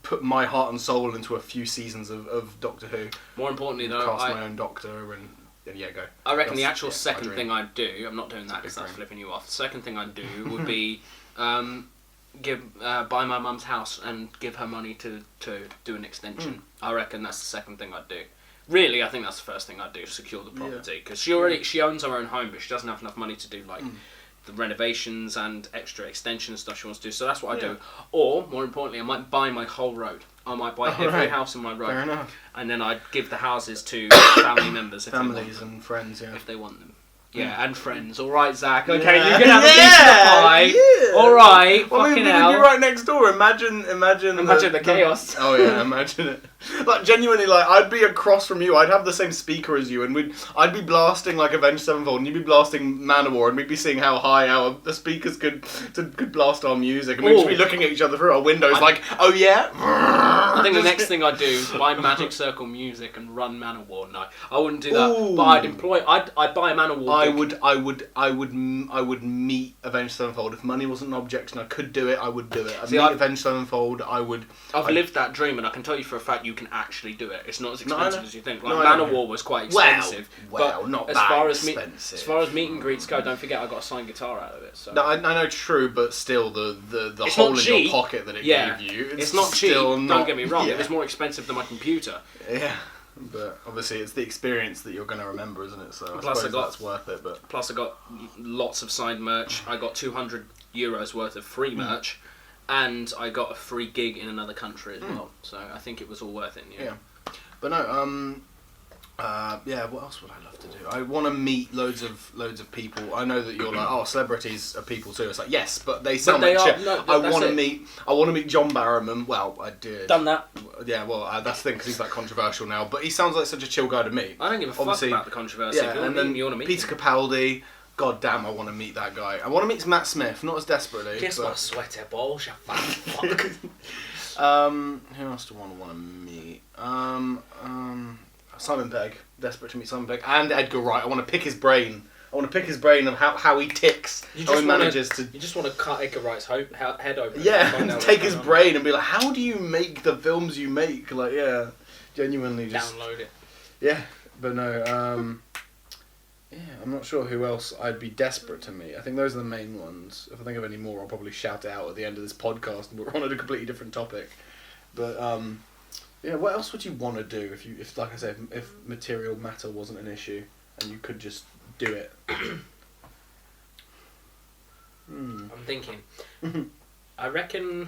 put my heart and soul into a few seasons of Doctor Who. More importantly, though, cast my own Doctor and go. I reckon the actual second thing I'd do. I'm not doing that because that's flipping you off. The second thing I'd do would be buy my mum's house and give her money to do an extension. I reckon that's the second thing I'd do. Really, I think that's the first thing I'd do, secure the property, because she owns her own home, but she doesn't have enough money to do the renovations and extra extension stuff she wants to do. So that's what I do. Or more importantly, I might buy my whole road. I might buy every house in my road. Fair enough. And then I'd give the houses to family members if families they want them. and friends. Yeah, if they want them. Yeah, and friends. All right, Zach. Okay, you can have a piece of the pie. Yeah. All right, well, fucking we'd hell. be right next door. Imagine the chaos. Oh yeah, imagine it. Like genuinely, like I'd be across from you. I'd have the same speaker as you, and I'd be blasting like Avenged Sevenfold, and you'd be blasting Manowar, and we'd be seeing how high the speakers could blast our music, and we'd just be looking at each other through our windows, like, oh yeah. I think the next thing I'd do is buy Magic Circle music and run Manowar. No, I wouldn't do that. But I'd buy a Manowar. I would meet Avenged Sevenfold if money wasn't an object and I could do it. I would do it. I'd meet Avenged Sevenfold. I've lived that dream, and I can tell you for a fact you can actually do it. It's not as expensive as you think. Like Manowar was quite expensive. Well, not as that far expensive. As far as meet and greets go, don't forget I got a signed guitar out of it. So. No, I know, true, but still the hole in your pocket that it gave you. It's not cheap. Don't get me wrong. It was more expensive than my computer. Yeah. But obviously, it's the experience that you're going to remember, isn't it? So I suppose that's worth it. But plus, I got lots of signed merch. I got €200 worth of free merch, and I got a free gig in another country as well. So I think it was all worth it. Yeah. But no, what else would I love to do? I want to meet loads of people. I know that you're like, oh, celebrities are people too. It's like, yes, but they sound like shit. No, I want to meet John Barrowman. Well, I did. Done that. Yeah, well, that's the thing, because he's like controversial now. But he sounds like such a chill guy to meet. I don't give a fuck about the controversy. Yeah, and then you want to meet Peter Capaldi. God damn, I want to meet that guy. I want to meet Matt Smith, not as desperately. Kiss but... my sweaty balls, you fat fuck. Who else do I want to meet? Simon Pegg. Desperate to meet Simon Pegg. And Edgar Wright. I want to pick his brain. I want to pick his brain of how he ticks. How he manages to... You just want to cut Edgar Wright's head open. Yeah, and take his brain and be like, how do you make the films you make? Like, yeah, genuinely just... Download it. Yeah, but no, yeah, I'm not sure who else I'd be desperate to meet. I think those are the main ones. If I think of any more, I'll probably shout it out at the end of this podcast and we're on a completely different topic. But, yeah, what else would you want to do if like I said, if material matter wasn't an issue and you could just do it? I'm thinking. I reckon...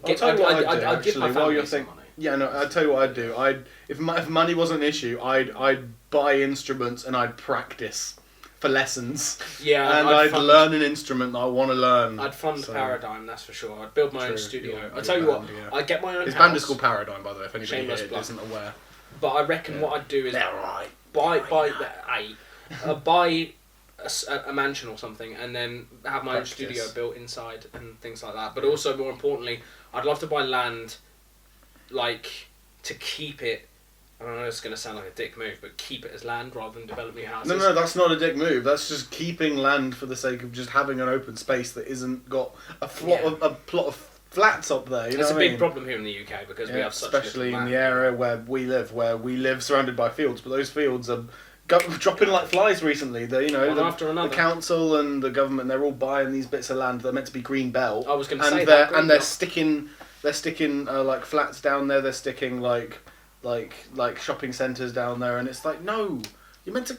I'll tell you what I'd do, give my actually, while family you're some thinking... money. Yeah, no, I'll tell you what I'd do. If money wasn't an issue, I'd buy instruments and I'd practice for lessons. Yeah, and I'd learn an instrument that I want to learn. I'd fund Paradigm, that's for sure. I'd build my own studio. I'll tell you band, what, yeah. I'd get my own His house. band is called Paradigm, by the way, if anybody Shameless here plug. isn't aware. But I reckon what I'd do is right. buy a mansion or something and then have my own Practice. studio built inside and things like that. But also, more importantly, I'd love to buy land, like, to keep it. I don't know, it's going to sound like a dick move, but keep it as land rather than developing houses. No, that's not a dick move. That's just keeping land for the sake of just having an open space that isn't got a plot of flats up there. You know It's a what I big mean? problem here in the UK because we have such especially little in land. the area where we live surrounded by fields, but those fields are dropping like flies recently. One after another. The council and the government, they're all buying these bits of land that are meant to be green belt. I was going to say they're that. they're sticking like flats down there. They're sticking like shopping centres down there, and it's like, no, you're meant to.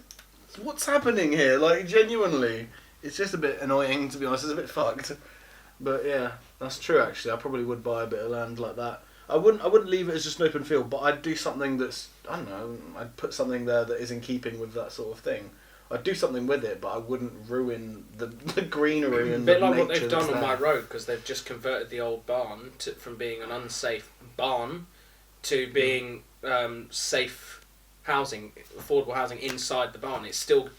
What's happening here? Like, genuinely, it's just a bit annoying, to be honest. It's a bit fucked. But yeah, that's true. Actually, I probably would buy a bit of land like that. I wouldn't leave it as just an open field, but I'd do something that's, I don't know, I'd put something there that is in keeping with that sort of thing. I'd do something with it, but I wouldn't ruin the greenery and a bit the like what nature they've done that's on my there. road, because they've just converted the old barn from being an unsafe barn to being safe housing, affordable housing inside the barn. It's still the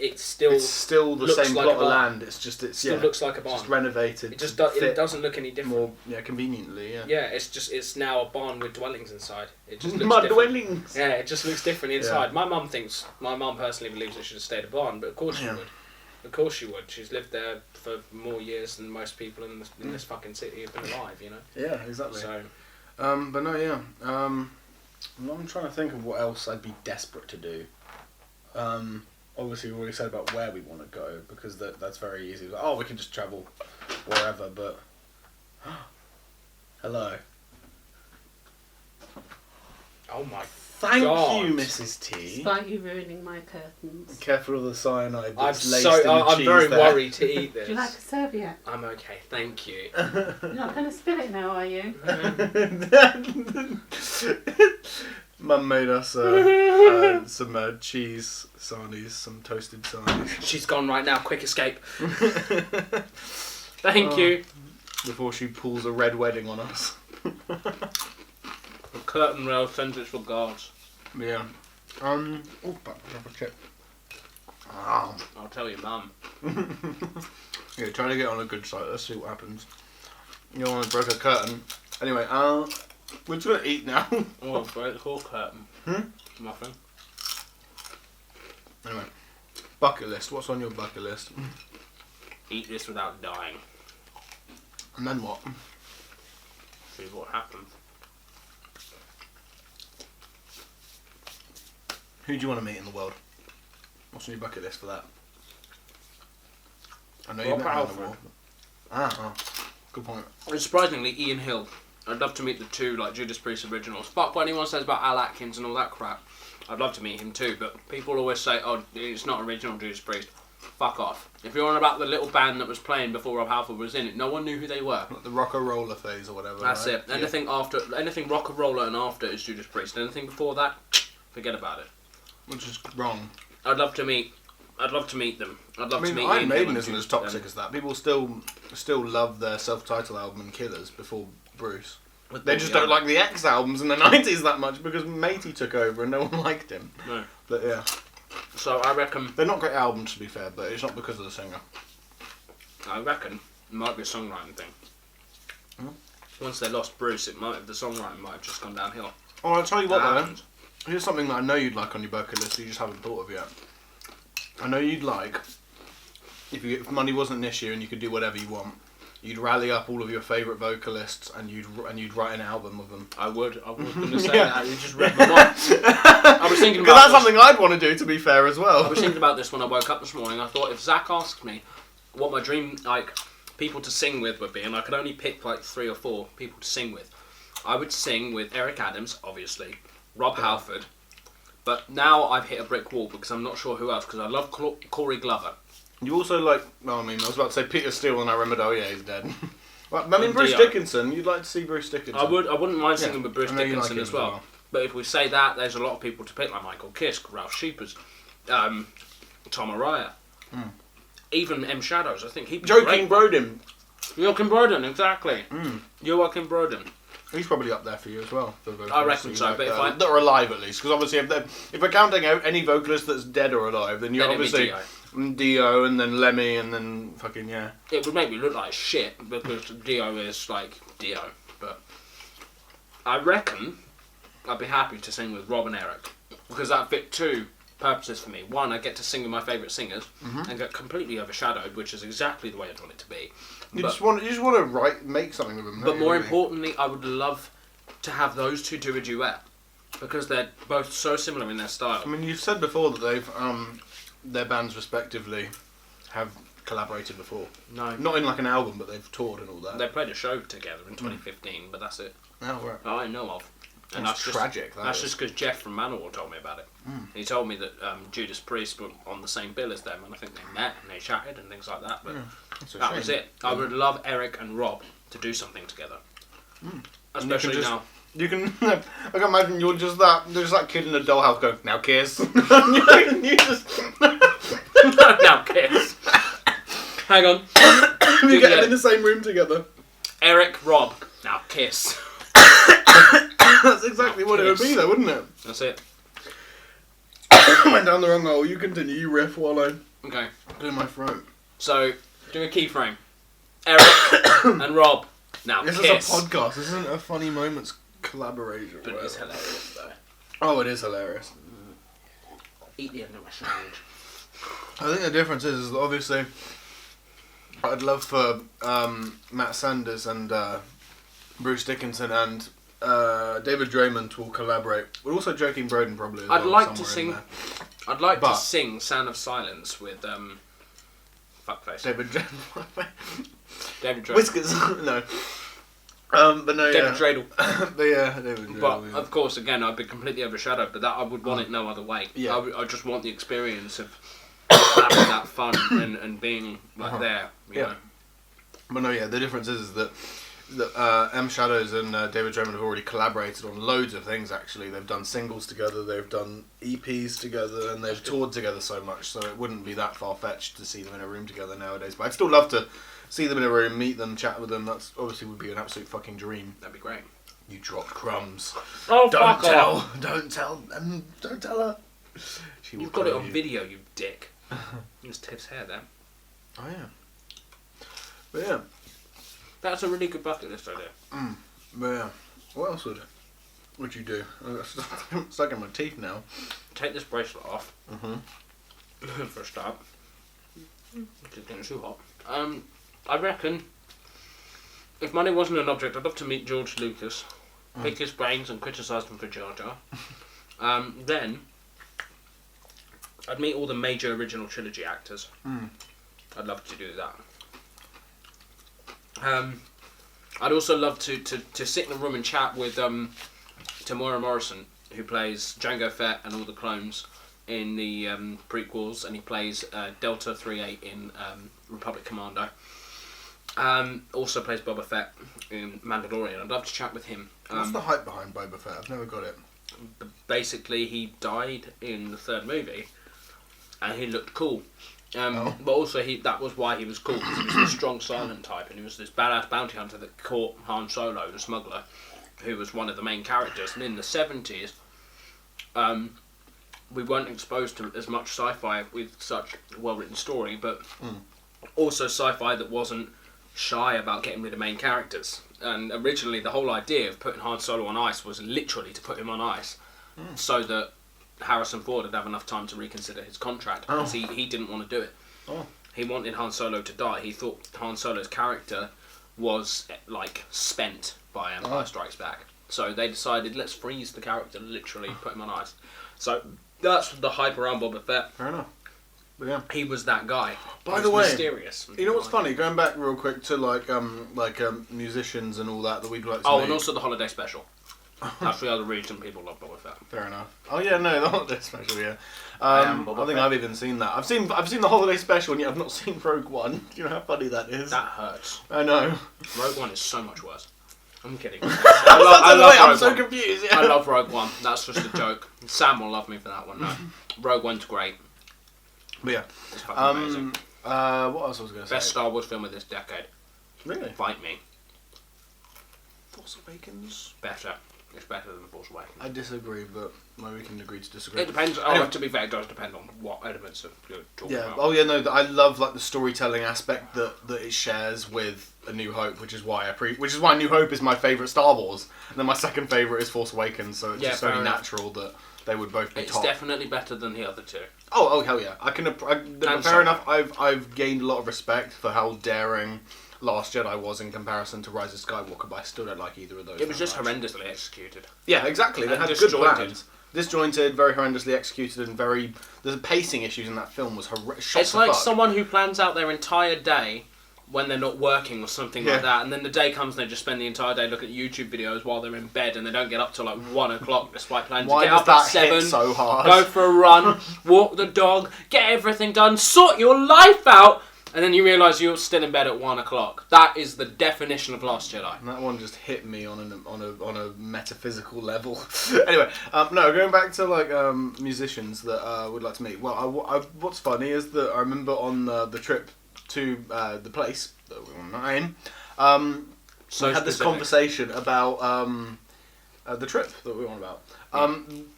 looks same like plot of land. It's still looks like a barn. Just renovated. It just fit doesn't look any different. more conveniently. Yeah. Yeah, it's now a barn with dwellings inside. It just looks Mud different. dwellings. Yeah, it just looks different inside. Yeah. My mum personally believes it should have stayed a barn, but of course she would. Of course she would. She's lived there for more years than most people in this fucking city have been alive, you know. Yeah, exactly. So, but no, yeah. I'm trying to think of what else I'd be desperate to do. Obviously, we've already said about where we want to go because that's very easy. Like, oh, we can just travel wherever. But hello. oh my Thank God. you, Mrs. T. Despite you ruining my curtains. Careful of the cyanide I'm that's laced in the I'm cheese very there. worried to eat this. Do you like a serviette? I'm okay, thank you. You're not going to spill it now, are you? Mum made us some cheese sarnies, some toasted sarnies. She's gone right now. Quick escape. Thank you. Before she pulls a red wedding on us. The curtain rail sends its regards. Yeah. Oh, back up a chip. I'll tell your mum. Yeah, trying to get on a good site. Let's see what happens. You don't want to break a curtain. Anyway, we're just gonna eat now. Oh, break the whole curtain. Nothing. Anyway, bucket list. What's on your bucket list? Eat this without dying. And then what? See what happens. Who do you want to meet in the world? What's on your bucket list for that? I know Rob you met him in the Halford. world. Good point. And surprisingly, Ian Hill. I'd love to meet the two, like, Judas Priest originals. But what anyone says about Al Atkins and all that crap, I'd love to meet him too. But people always say, oh, it's not original Judas Priest. Fuck off. If you're on about the little band that was playing before Rob Halford was in it, no one knew who they were. Like the rock and roller phase or whatever. That's right? it. Anything rock and roller and after is Judas Priest. Anything before that, forget about it. Which is wrong. I'd love to meet them. I'd love to meet Iron Ian Maiden Hill isn't and as toxic as that. People still love their self-titled album and Killers before Bruce. They just don't like the X albums in the 90s that much because Matey took over and no one liked him. No. But yeah. So I reckon They're not great albums, to be fair, but it's not because of the singer. it might be a songwriting thing. Once they lost Bruce, the songwriting might have just gone downhill. Oh, I'll tell you what, That though. happens. Here's something that I know you'd like on your bucket list you just haven't thought of yet. I know you'd like, if money wasn't an issue and you could do whatever you want, you'd rally up all of your favourite vocalists and you'd write an album of them. I was going to say that. You just read my mind. I was thinking Because about that's something I'd want to do, to be fair, as well. I was thinking about this when I woke up this morning. I thought if Zach asked me what my dream people to sing with would be, and I could only pick 3 or 4 people to sing with, I would sing with Eric Adams, obviously, Rob Halford, but now I've hit a brick wall because I'm not sure who else, because I love Corey Glover. You also like, I was about to say Peter Steele and I remembered, oh yeah, he's dead. Well, I mean, And Bruce Dio. Dickinson, you'd like to see Bruce Dickinson. I wouldn't mind singing with Bruce I know you like Dickinson him as well. But if we say that, there's a lot of people to pick, like Michael Kiske, Ralph Sheepers, Tom Araya, even M Shadows. I think he'd be Joaquin great. Brodin. Joaquin Brodin, exactly. Joaquin Brodin. He's probably up there for you as well. For vocalists I reckon you so, but if I- that are alive at least, because obviously if we're counting out any vocalist that's dead or alive, then you're Then it'd be obviously Dio and then Lemmy and then fucking It would make me look like shit because Dio is like Dio, but I reckon I'd be happy to sing with Rob and Eric because that fit 2 purposes for me. One, I get to sing with my favourite singers and get completely overshadowed, which is exactly the way I'd want it to be. You just want to make something with them. But more importantly, I would love to have those 2 do a duet because they're both so similar in their style. I mean, you've said before that they've their bands respectively have collaborated before. No, Not in like an album, but they've toured and all that. they played a show together in 2015, but that's it. Oh, right. That I know of. And That's tragic, that That's is. just because Jeff from Manowar told me about it. He told me that Judas Priest were on the same bill as them, and I think they met and they chatted and things like that. But That's a that shame. was it. I would love Eric and Rob to do something together, especially just- now. You can. I can imagine you're just that kid in a dollhouse going, now kiss. you just. Now kiss. Hang on. You get them in the same room together. Eric, Rob. Now kiss. That's exactly what it would be, though, wouldn't it? That's it. Went down the wrong hole. You continue. You riff while I Okay. do my throat. So do a keyframe. Eric and Rob. Now This kiss. is a podcast. This isn't a funny moments collaboration. But it's hilarious though. Oh, it is hilarious. Eat the end of my sandwich. I think the difference is that obviously I'd love for Matt Sanders and Bruce Dickinson and David Draymond to all collaborate. But also Joaquin Brodin probably as I'd well, like to somewhere in sing. there. I'd like But- to sing "Sound of Silence" with fuckface. David David Dreidel. Whiskers. No. But no, David yeah. Dreidel. But yeah, David Draymond. But yeah. of course, again, I'd be completely overshadowed. But that I would want it no other way. Yeah. I just want the experience of having that fun and being like there. You Yeah. know. But no, yeah, the difference is that M Shadows and David Draymond have already collaborated on loads of things. Actually, they've done singles together, they've done EPs together, and they've toured together so much. So it wouldn't be that far fetched to see them in a room together nowadays. But I'd still love to see them in a room, meet them, chat with them. That's obviously would be an absolute fucking dream. That'd be great. You dropped crumbs. Oh, Don't fuck tell. off. Don't tell. Don't tell her. She will You've got it tell on you. video, you dick. There's Tiff's hair there. Oh yeah. But yeah. That's a really good bucket list idea. But yeah. What else would you do? I'm stuck in my teeth now. Take this bracelet off. For a start. Which is getting too hot. I reckon if money wasn't an object, I'd love to meet George Lucas, pick his brains and criticise them for Jar Jar. Then I'd meet all the major original trilogy actors. I'd love to do that. I'd also love to sit in a room and chat with Tamora Morrison, who plays Jango Fett and all the clones in the prequels, and he plays Delta 3-8 in Republic Commando. Also plays Boba Fett in Mandalorian. I'd love to chat with him. What's the hype behind Boba Fett? I've never got it. Basically, he died in the third movie, and he looked cool. Oh. But also, that was why he was cool, because he was the strong silent type, and he was this badass bounty hunter that caught Han Solo, the smuggler, who was one of the main characters. And in the 70s, we weren't exposed to as much sci-fi with such a well-written story, but also sci-fi that wasn't shy about getting rid of main characters. And originally the whole idea of putting Han Solo on ice was literally to put him on ice so that Harrison Ford would have enough time to reconsider his contract, because he didn't want to do it. He wanted Han Solo to die. He thought Han Solo's character was like spent by Empire Strikes Back. So they decided, let's freeze the character, literally put him on ice. So that's the hype around Boba Fett. Fair enough. But yeah. He was that guy. By the way, mysterious. You know what's funny? Going back real quick to musicians and all that we'd like to meet. And also the holiday special. That's the other reason people love Boba Fett. Fair enough. Oh yeah, no, the holiday special, yeah. I think I've even seen that. I've seen the holiday special, and yet I've not seen Rogue One. Do you know how funny that is? That hurts. I know. Rogue One is so much worse. I'm kidding. I'm so confused. Yeah. I love Rogue One. That's just a joke. Sam will love me for that one. No, Rogue One's great. But yeah. It's fucking amazing. What else was I going to say? Best Star Wars film of this decade. Really? Fight me. Force Awakens? Better. It's better than Force Awakens. I disagree, but maybe we can agree to disagree. It depends. Anyway. To be fair, it does depend on what elements of you're talking Yeah. about. Oh yeah, no. I love like the storytelling aspect that it shares with A New Hope, which is why A New Hope is my favourite Star Wars, and then my second favourite is Force Awakens. So it's just only natural that they would both be It's top. definitely better than the other two. Oh hell yeah! Fair Solo. enough. I've gained a lot of respect for how daring Last Jedi was in comparison to Rise of Skywalker, but I still don't like either of those. It was that just much. horrendously executed. Yeah, exactly. They And had good disjointed. plans. Disjointed, very horrendously executed, and the pacing issues in that film was horrendous. It's like someone who plans out their entire day when they're not working or something like that, and then the day comes and they just spend the entire day looking at YouTube videos while they're in bed, and they don't get up till like 1 o'clock despite planning to Why get does up that at 7, hit so hard? go for a run, walk the dog, get everything done, sort your life out, and then you realise you're still in bed at 1 o'clock. That is the definition of Last Jedi. And that one just hit me on a metaphysical level. Anyway, no, going back to like musicians that I would like to meet. Well, what's funny is that I remember on the trip to the place that we were in, we had this conversation about the trip that we were on about.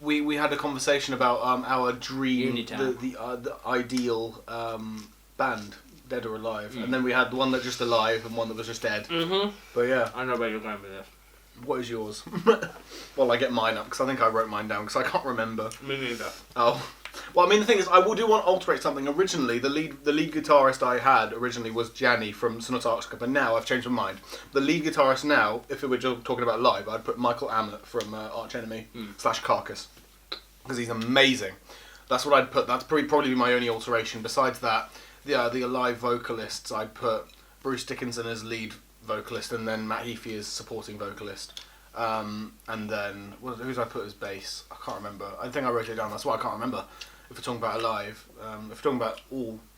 We had a conversation about our dream, the ideal band. Dead or alive, and then we had one that just alive and one that was just dead. Mm-hmm. But yeah, I know where you're going with this. What is yours? Well, I get mine up because I think I wrote mine down because I can't remember. Me neither. Oh, well, I mean the thing is, I do want to alterate something. Originally, the lead guitarist I had originally was Gianni from Sonata Arctica, but now I've changed my mind. The lead guitarist now, if we were just talking about live, I'd put Michael Amott from Arch Enemy / Carcass because he's amazing. That's what I'd put. That's probably my only alteration. Besides that. The alive vocalists, I'd put Bruce Dickinson as lead vocalist and then Matt Heafy as supporting vocalist. And then, who's I put as bass? I can't remember. I think I wrote it down, that's why I can't remember. If we're talking about alive, if we're talking about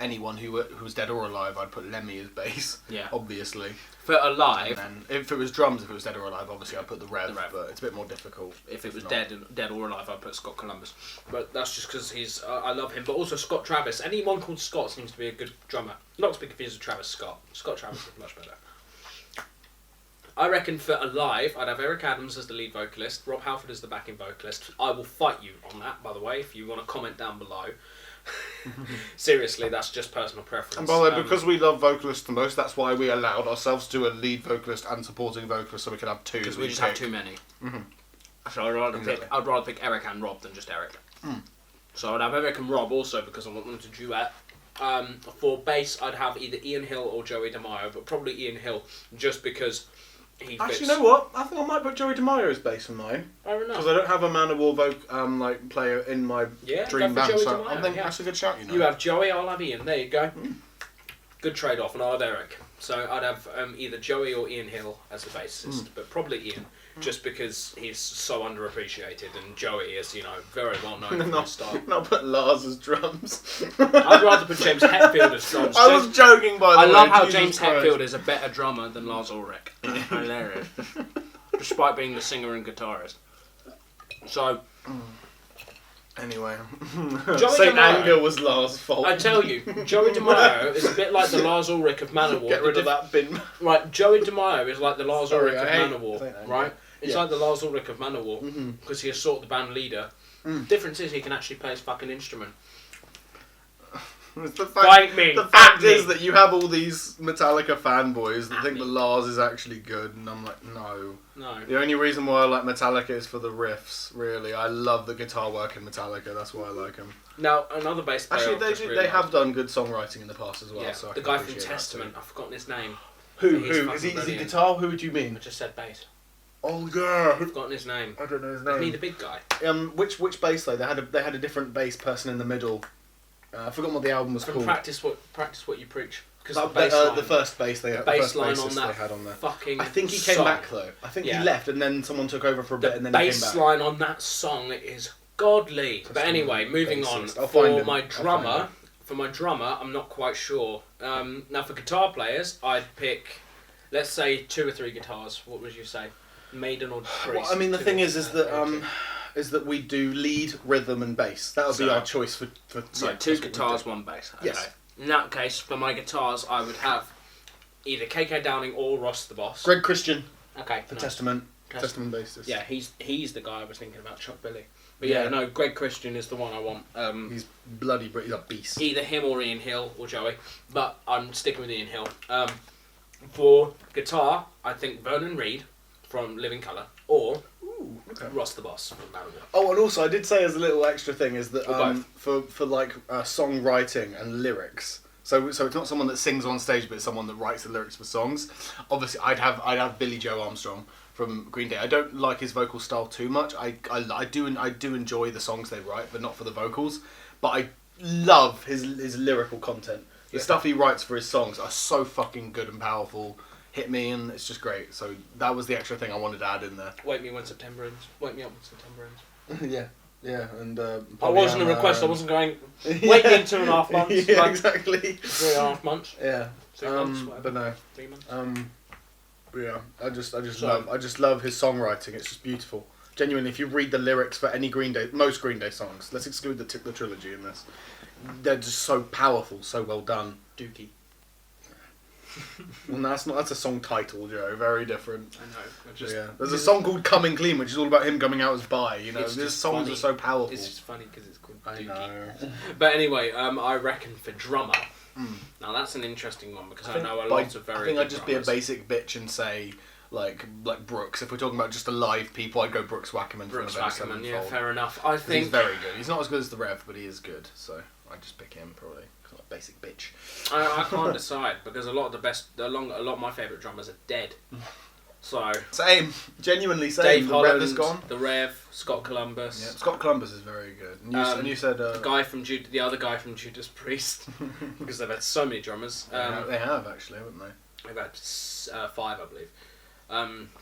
anyone who's dead or alive, I'd put Lemmy as bass, obviously. For alive... And then if it was drums, if it was dead or alive, obviously I'd put the Rev, but it's a bit more difficult. If it was dead or alive, I'd put Scott Columbus. But that's just because I love him. But also Scott Travis. Anyone called Scott seems to be a good drummer. Not to be confused with Travis Scott. Scott Travis is much better. I reckon for alive, I'd have Eric Adams as the lead vocalist, Rob Halford as the backing vocalist. I will fight you on that, by the way, if you want to comment down below. Seriously, that's just personal preference. And by the way, because we love vocalists the most, that's why we allowed ourselves to do a lead vocalist and supporting vocalist, so we could have two. Because we just have too many. Mm-hmm. So I'd rather pick Eric and Rob than just Eric. So I'd have Eric and Rob also because I want them to duet. For bass, I'd have either Ian Hill or Joey DeMaio, but probably Ian Hill, just because he fits. Actually, you know what? I think I might put Joey DeMaio as bass for mine. Fair enough. Because I don't have a Man of War player in my dream band, Joey so DeMaio, I think that's a good shout. You have Joey, I'll have Ian. There you go. Good trade-off, and I'll have Eric. So I'd have either Joey or Ian Hill as the bassist, but probably Ian, just because he's so underappreciated, and Joey is, very well known for his style. I'll put Lars as drums. I'd rather put James Hetfield as drums. I was joking, by the way. I love how Jesus James Christ. Hetfield is a better drummer than Lars Ulrich. Hilarious. Despite being the singer and guitarist. So... Anyway, Joey Saint DeMaio, Anger was Lars' fault. I tell you, Joey DeMaio is a bit like the Lars Ulrich of Manowar. Get rid of that bin. Right, Joey DeMaio is like the Lars Ulrich of Saint Manowar, Anger. right? It's like the Lars Ulrich of Manowar, because he assaulted the band leader, Difference is he can actually play his fucking instrument. The Fight me, The fact fight me. is that you have all these Metallica fanboys that At think me. that Lars is actually good, and I'm like, no. No. The only reason why I like Metallica is for the riffs, really. I love the guitar work in Metallica, that's why I like them. Now, another bass player. Actually, I've just they realised. have done good songwriting in the past as well. Yeah, So I the can guy from appreciate that Testament. too. I've forgotten his name. Who? He's Who? fucking Is he brilliant. guitar? Who would you mean? I just said bass. Oh yeah. I've forgotten his name. I don't know his Isn't he name. the big guy? Which bass though? They had a different bass person in the middle. I forgot what the album was From called. practice what you preach. Because The first bass they the the bass first line bassist on that they had on there. fucking I think he came song. back though. I think Yeah. he left and then someone took over for a bit The and then he came bass back. line on that song is godly. But anyway, moving on. Bassist. I'll find For him. my I'll find drummer, I'm not quite sure. Now for guitar players, I'd pick, let's say 2 or 3 guitars. What would you say? Maiden or Priest? Well, I mean, the 2 thing or is that we do lead, rhythm, and bass. That would be So- our choice for So yeah, 2 that's what we guitars, do. 1 bass. Okay. Yes. In that case, for my guitars, I would have either KK Downing or Ross the Boss. Greg Christian Okay. for nice. Testament. Test- Testament bassist. Yeah, he's the guy I was thinking about, Chuck Billy. But yeah, Yeah. no, Greg Christian is the one I want. He's bloody He's a beast. Either him or Ian Hill or Joey, but I'm sticking with Ian Hill. For guitar, I think Vernon Reid from Living Colour or Okay. Ross the Boss from Marrow. Oh, and also I did say as a little extra thing is that Or for like songwriting and lyrics. So it's not someone that sings on stage, but it's someone that writes the lyrics for songs. Obviously, I'd have Billy Joe Armstrong from Green Day. I don't like his vocal style too much. I do enjoy the songs they write, but not for the vocals. But I love his lyrical content. The stuff he writes for his songs are so fucking good and powerful. Hit me and it's just great. So that was the extra thing I wanted to add in there. Wake me when September ends. Wake me up when September ends. Yeah, and I wasn't a request. I wasn't going. Wait me in 2.5 months. Yeah, like exactly. 3.5 months. Yeah. 3 months. Whatever. But no. 3 months. But yeah, I just So- love his songwriting. It's just beautiful. Genuinely, if you read the lyrics for any most Green Day songs, let's exclude the trilogy in this. They're just so powerful, so well done. Dookie. Well, that's a song title, Joe. Very different. I know. I But just, yeah, there's a song called "Coming Clean," which is all about him coming out as bi. You know, It's these just songs funny. are so powerful. It's just funny because it's called I Dookie. know. But anyway, I reckon for drummer. Now that's an interesting one because I know a lot of very. I think good I'd just be a drummers. basic bitch and say like Brooks. If we're talking about just alive people, I'd go Brooks Wackerman. Brooks from Avenged Wackerman, yeah, Sevenfold. fair enough. I 'Cause think he's very good. He's not as good as the Rev, but he is good. So I'd just pick him probably. 'Cause I'm a basic bitch. I can't decide because a lot of my favourite drummers are dead. So Same, genuinely same. Dave the Holland, Rev is gone. the Rev, Scott Columbus, Yeah, Scott Columbus is very good. And you said the guy from the other guy from Judas Priest, because they've had so many drummers. they have actually, haven't they? They've had 5, I believe.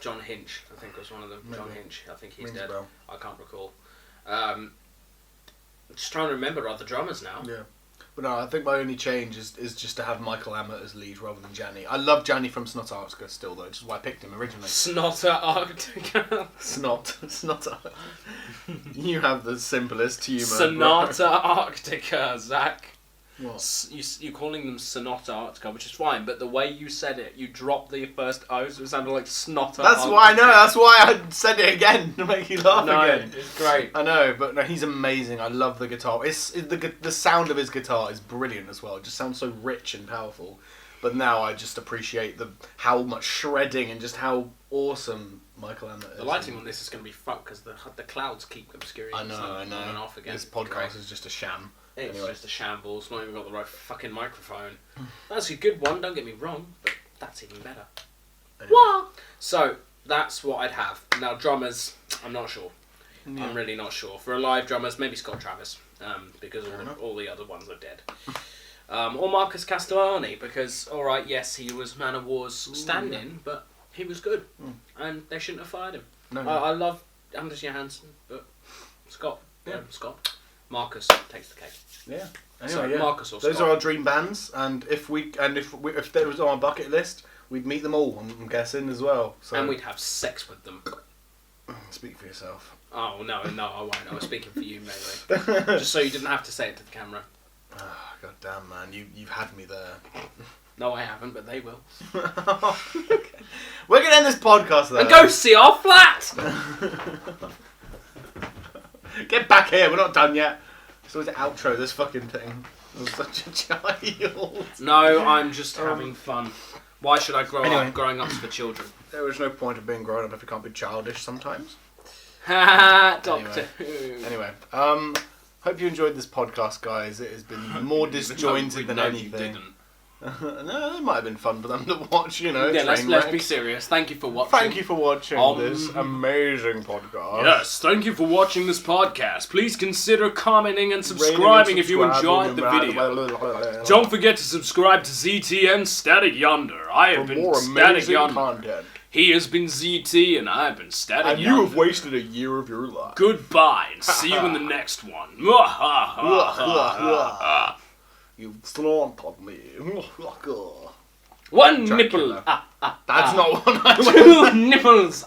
John Hinch, I think was one of them. John Maybe. Hinch, I think he's Rings a dead. bell. I can't recall. Just trying to remember other drummers now. Yeah. But no, I think my only change is just to have Michael Ammett as lead rather than Janny. I love Janny from Snot Arctica still though, which is why I picked him originally. Snotter Arctica. Snot. You have the simplest humour. Sonata Arctica, Zach. What? You're calling them Sonata Arctica, which is fine, but the way you said it, you dropped the first O, so it sounded like Snotter That's Arctica. why I know. That's why I said it again to make you laugh No, again. it's great. I know, but no, he's amazing. I love the guitar. The sound of his guitar is brilliant as well. It just sounds so rich and powerful. But now I just appreciate how much shredding and just how awesome Michael Ammett is. The lighting on this is going to be fucked because the clouds keep obscuring. I know. On and off again. This podcast is just a sham. It's Anyway. just a shambles. Not even got the right fucking microphone. That's a good one. Don't get me wrong, but that's even better. Anyway. So that's what I'd have. Now drummers, I'm not sure. Yeah. I'm really not sure. For a live drummers, maybe Scott Travis, because Fair enough. all the other ones are dead. Or Marcus Castellani, because alright, yes, he was Man of War's stand-in, but he was good, and they shouldn't have fired him. No. I love Anders Johansson, but Scott, Marcus takes the cake. Yeah. Anyway, So, yeah. Marcus or Those Scott. are our dream bands, and if there was on our bucket list, we'd meet them all. I'm guessing as well. So And we'd have sex with them. speak for yourself. Oh no, I won't. I was speaking for you mainly, just so you didn't have to say it to the camera. Oh, God damn, man, you've had me there. No, I haven't, but they will. Okay. We're gonna end this podcast though. And go see our flat. Get back here, we're not done yet. It's always the outro, this fucking thing. I'm such a child. No, I'm just having fun. Why should I grow Anyway. up? Growing up's for children. There is no point of being grown up if you can't be childish sometimes. Ha Doctor Who. Anyway, hope you enjoyed this podcast, guys. It has been more disjointed than anything. You didn't. No, it might have been fun for them to watch, you know. Yeah, train let's be wrecks. serious. Thank you for watching. Thank you for watching this amazing podcast. Yes, thank you for watching this podcast. Please consider commenting and Rating subscribing and if you enjoyed the video. Don't forget to subscribe to ZT and Static Yonder. I have For been more Static amazing Yonder. content. He has been ZT and I have been Static And Yonder. you have wasted a year of your life. Goodbye and see you in the next one. You slanted me. One Dracula. nipple. That's not one I Two nipples.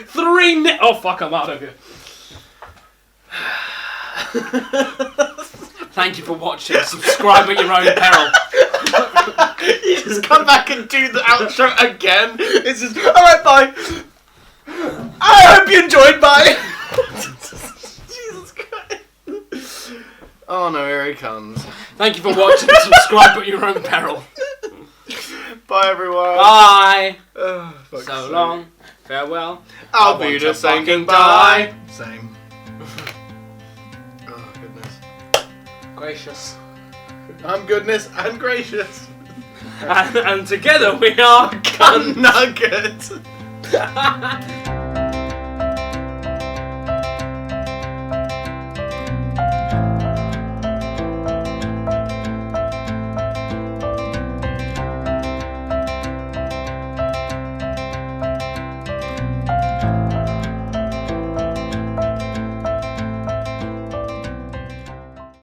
3 Oh fuck, I'm out of here. Thank you for watching. Subscribe at your own peril. You just come back and do the outro again. It's just, alright, bye. I hope you enjoyed, bye. Jesus Christ. Oh no, here he comes. Thank you for watching. Subscribe at your own peril. Bye, everyone. Bye. Oh, fuck's So sake. long. Farewell. I'll I be want just to saying fucking goodbye. Same. Oh, goodness. Gracious. I'm goodness and gracious. And together we are Gun nugget.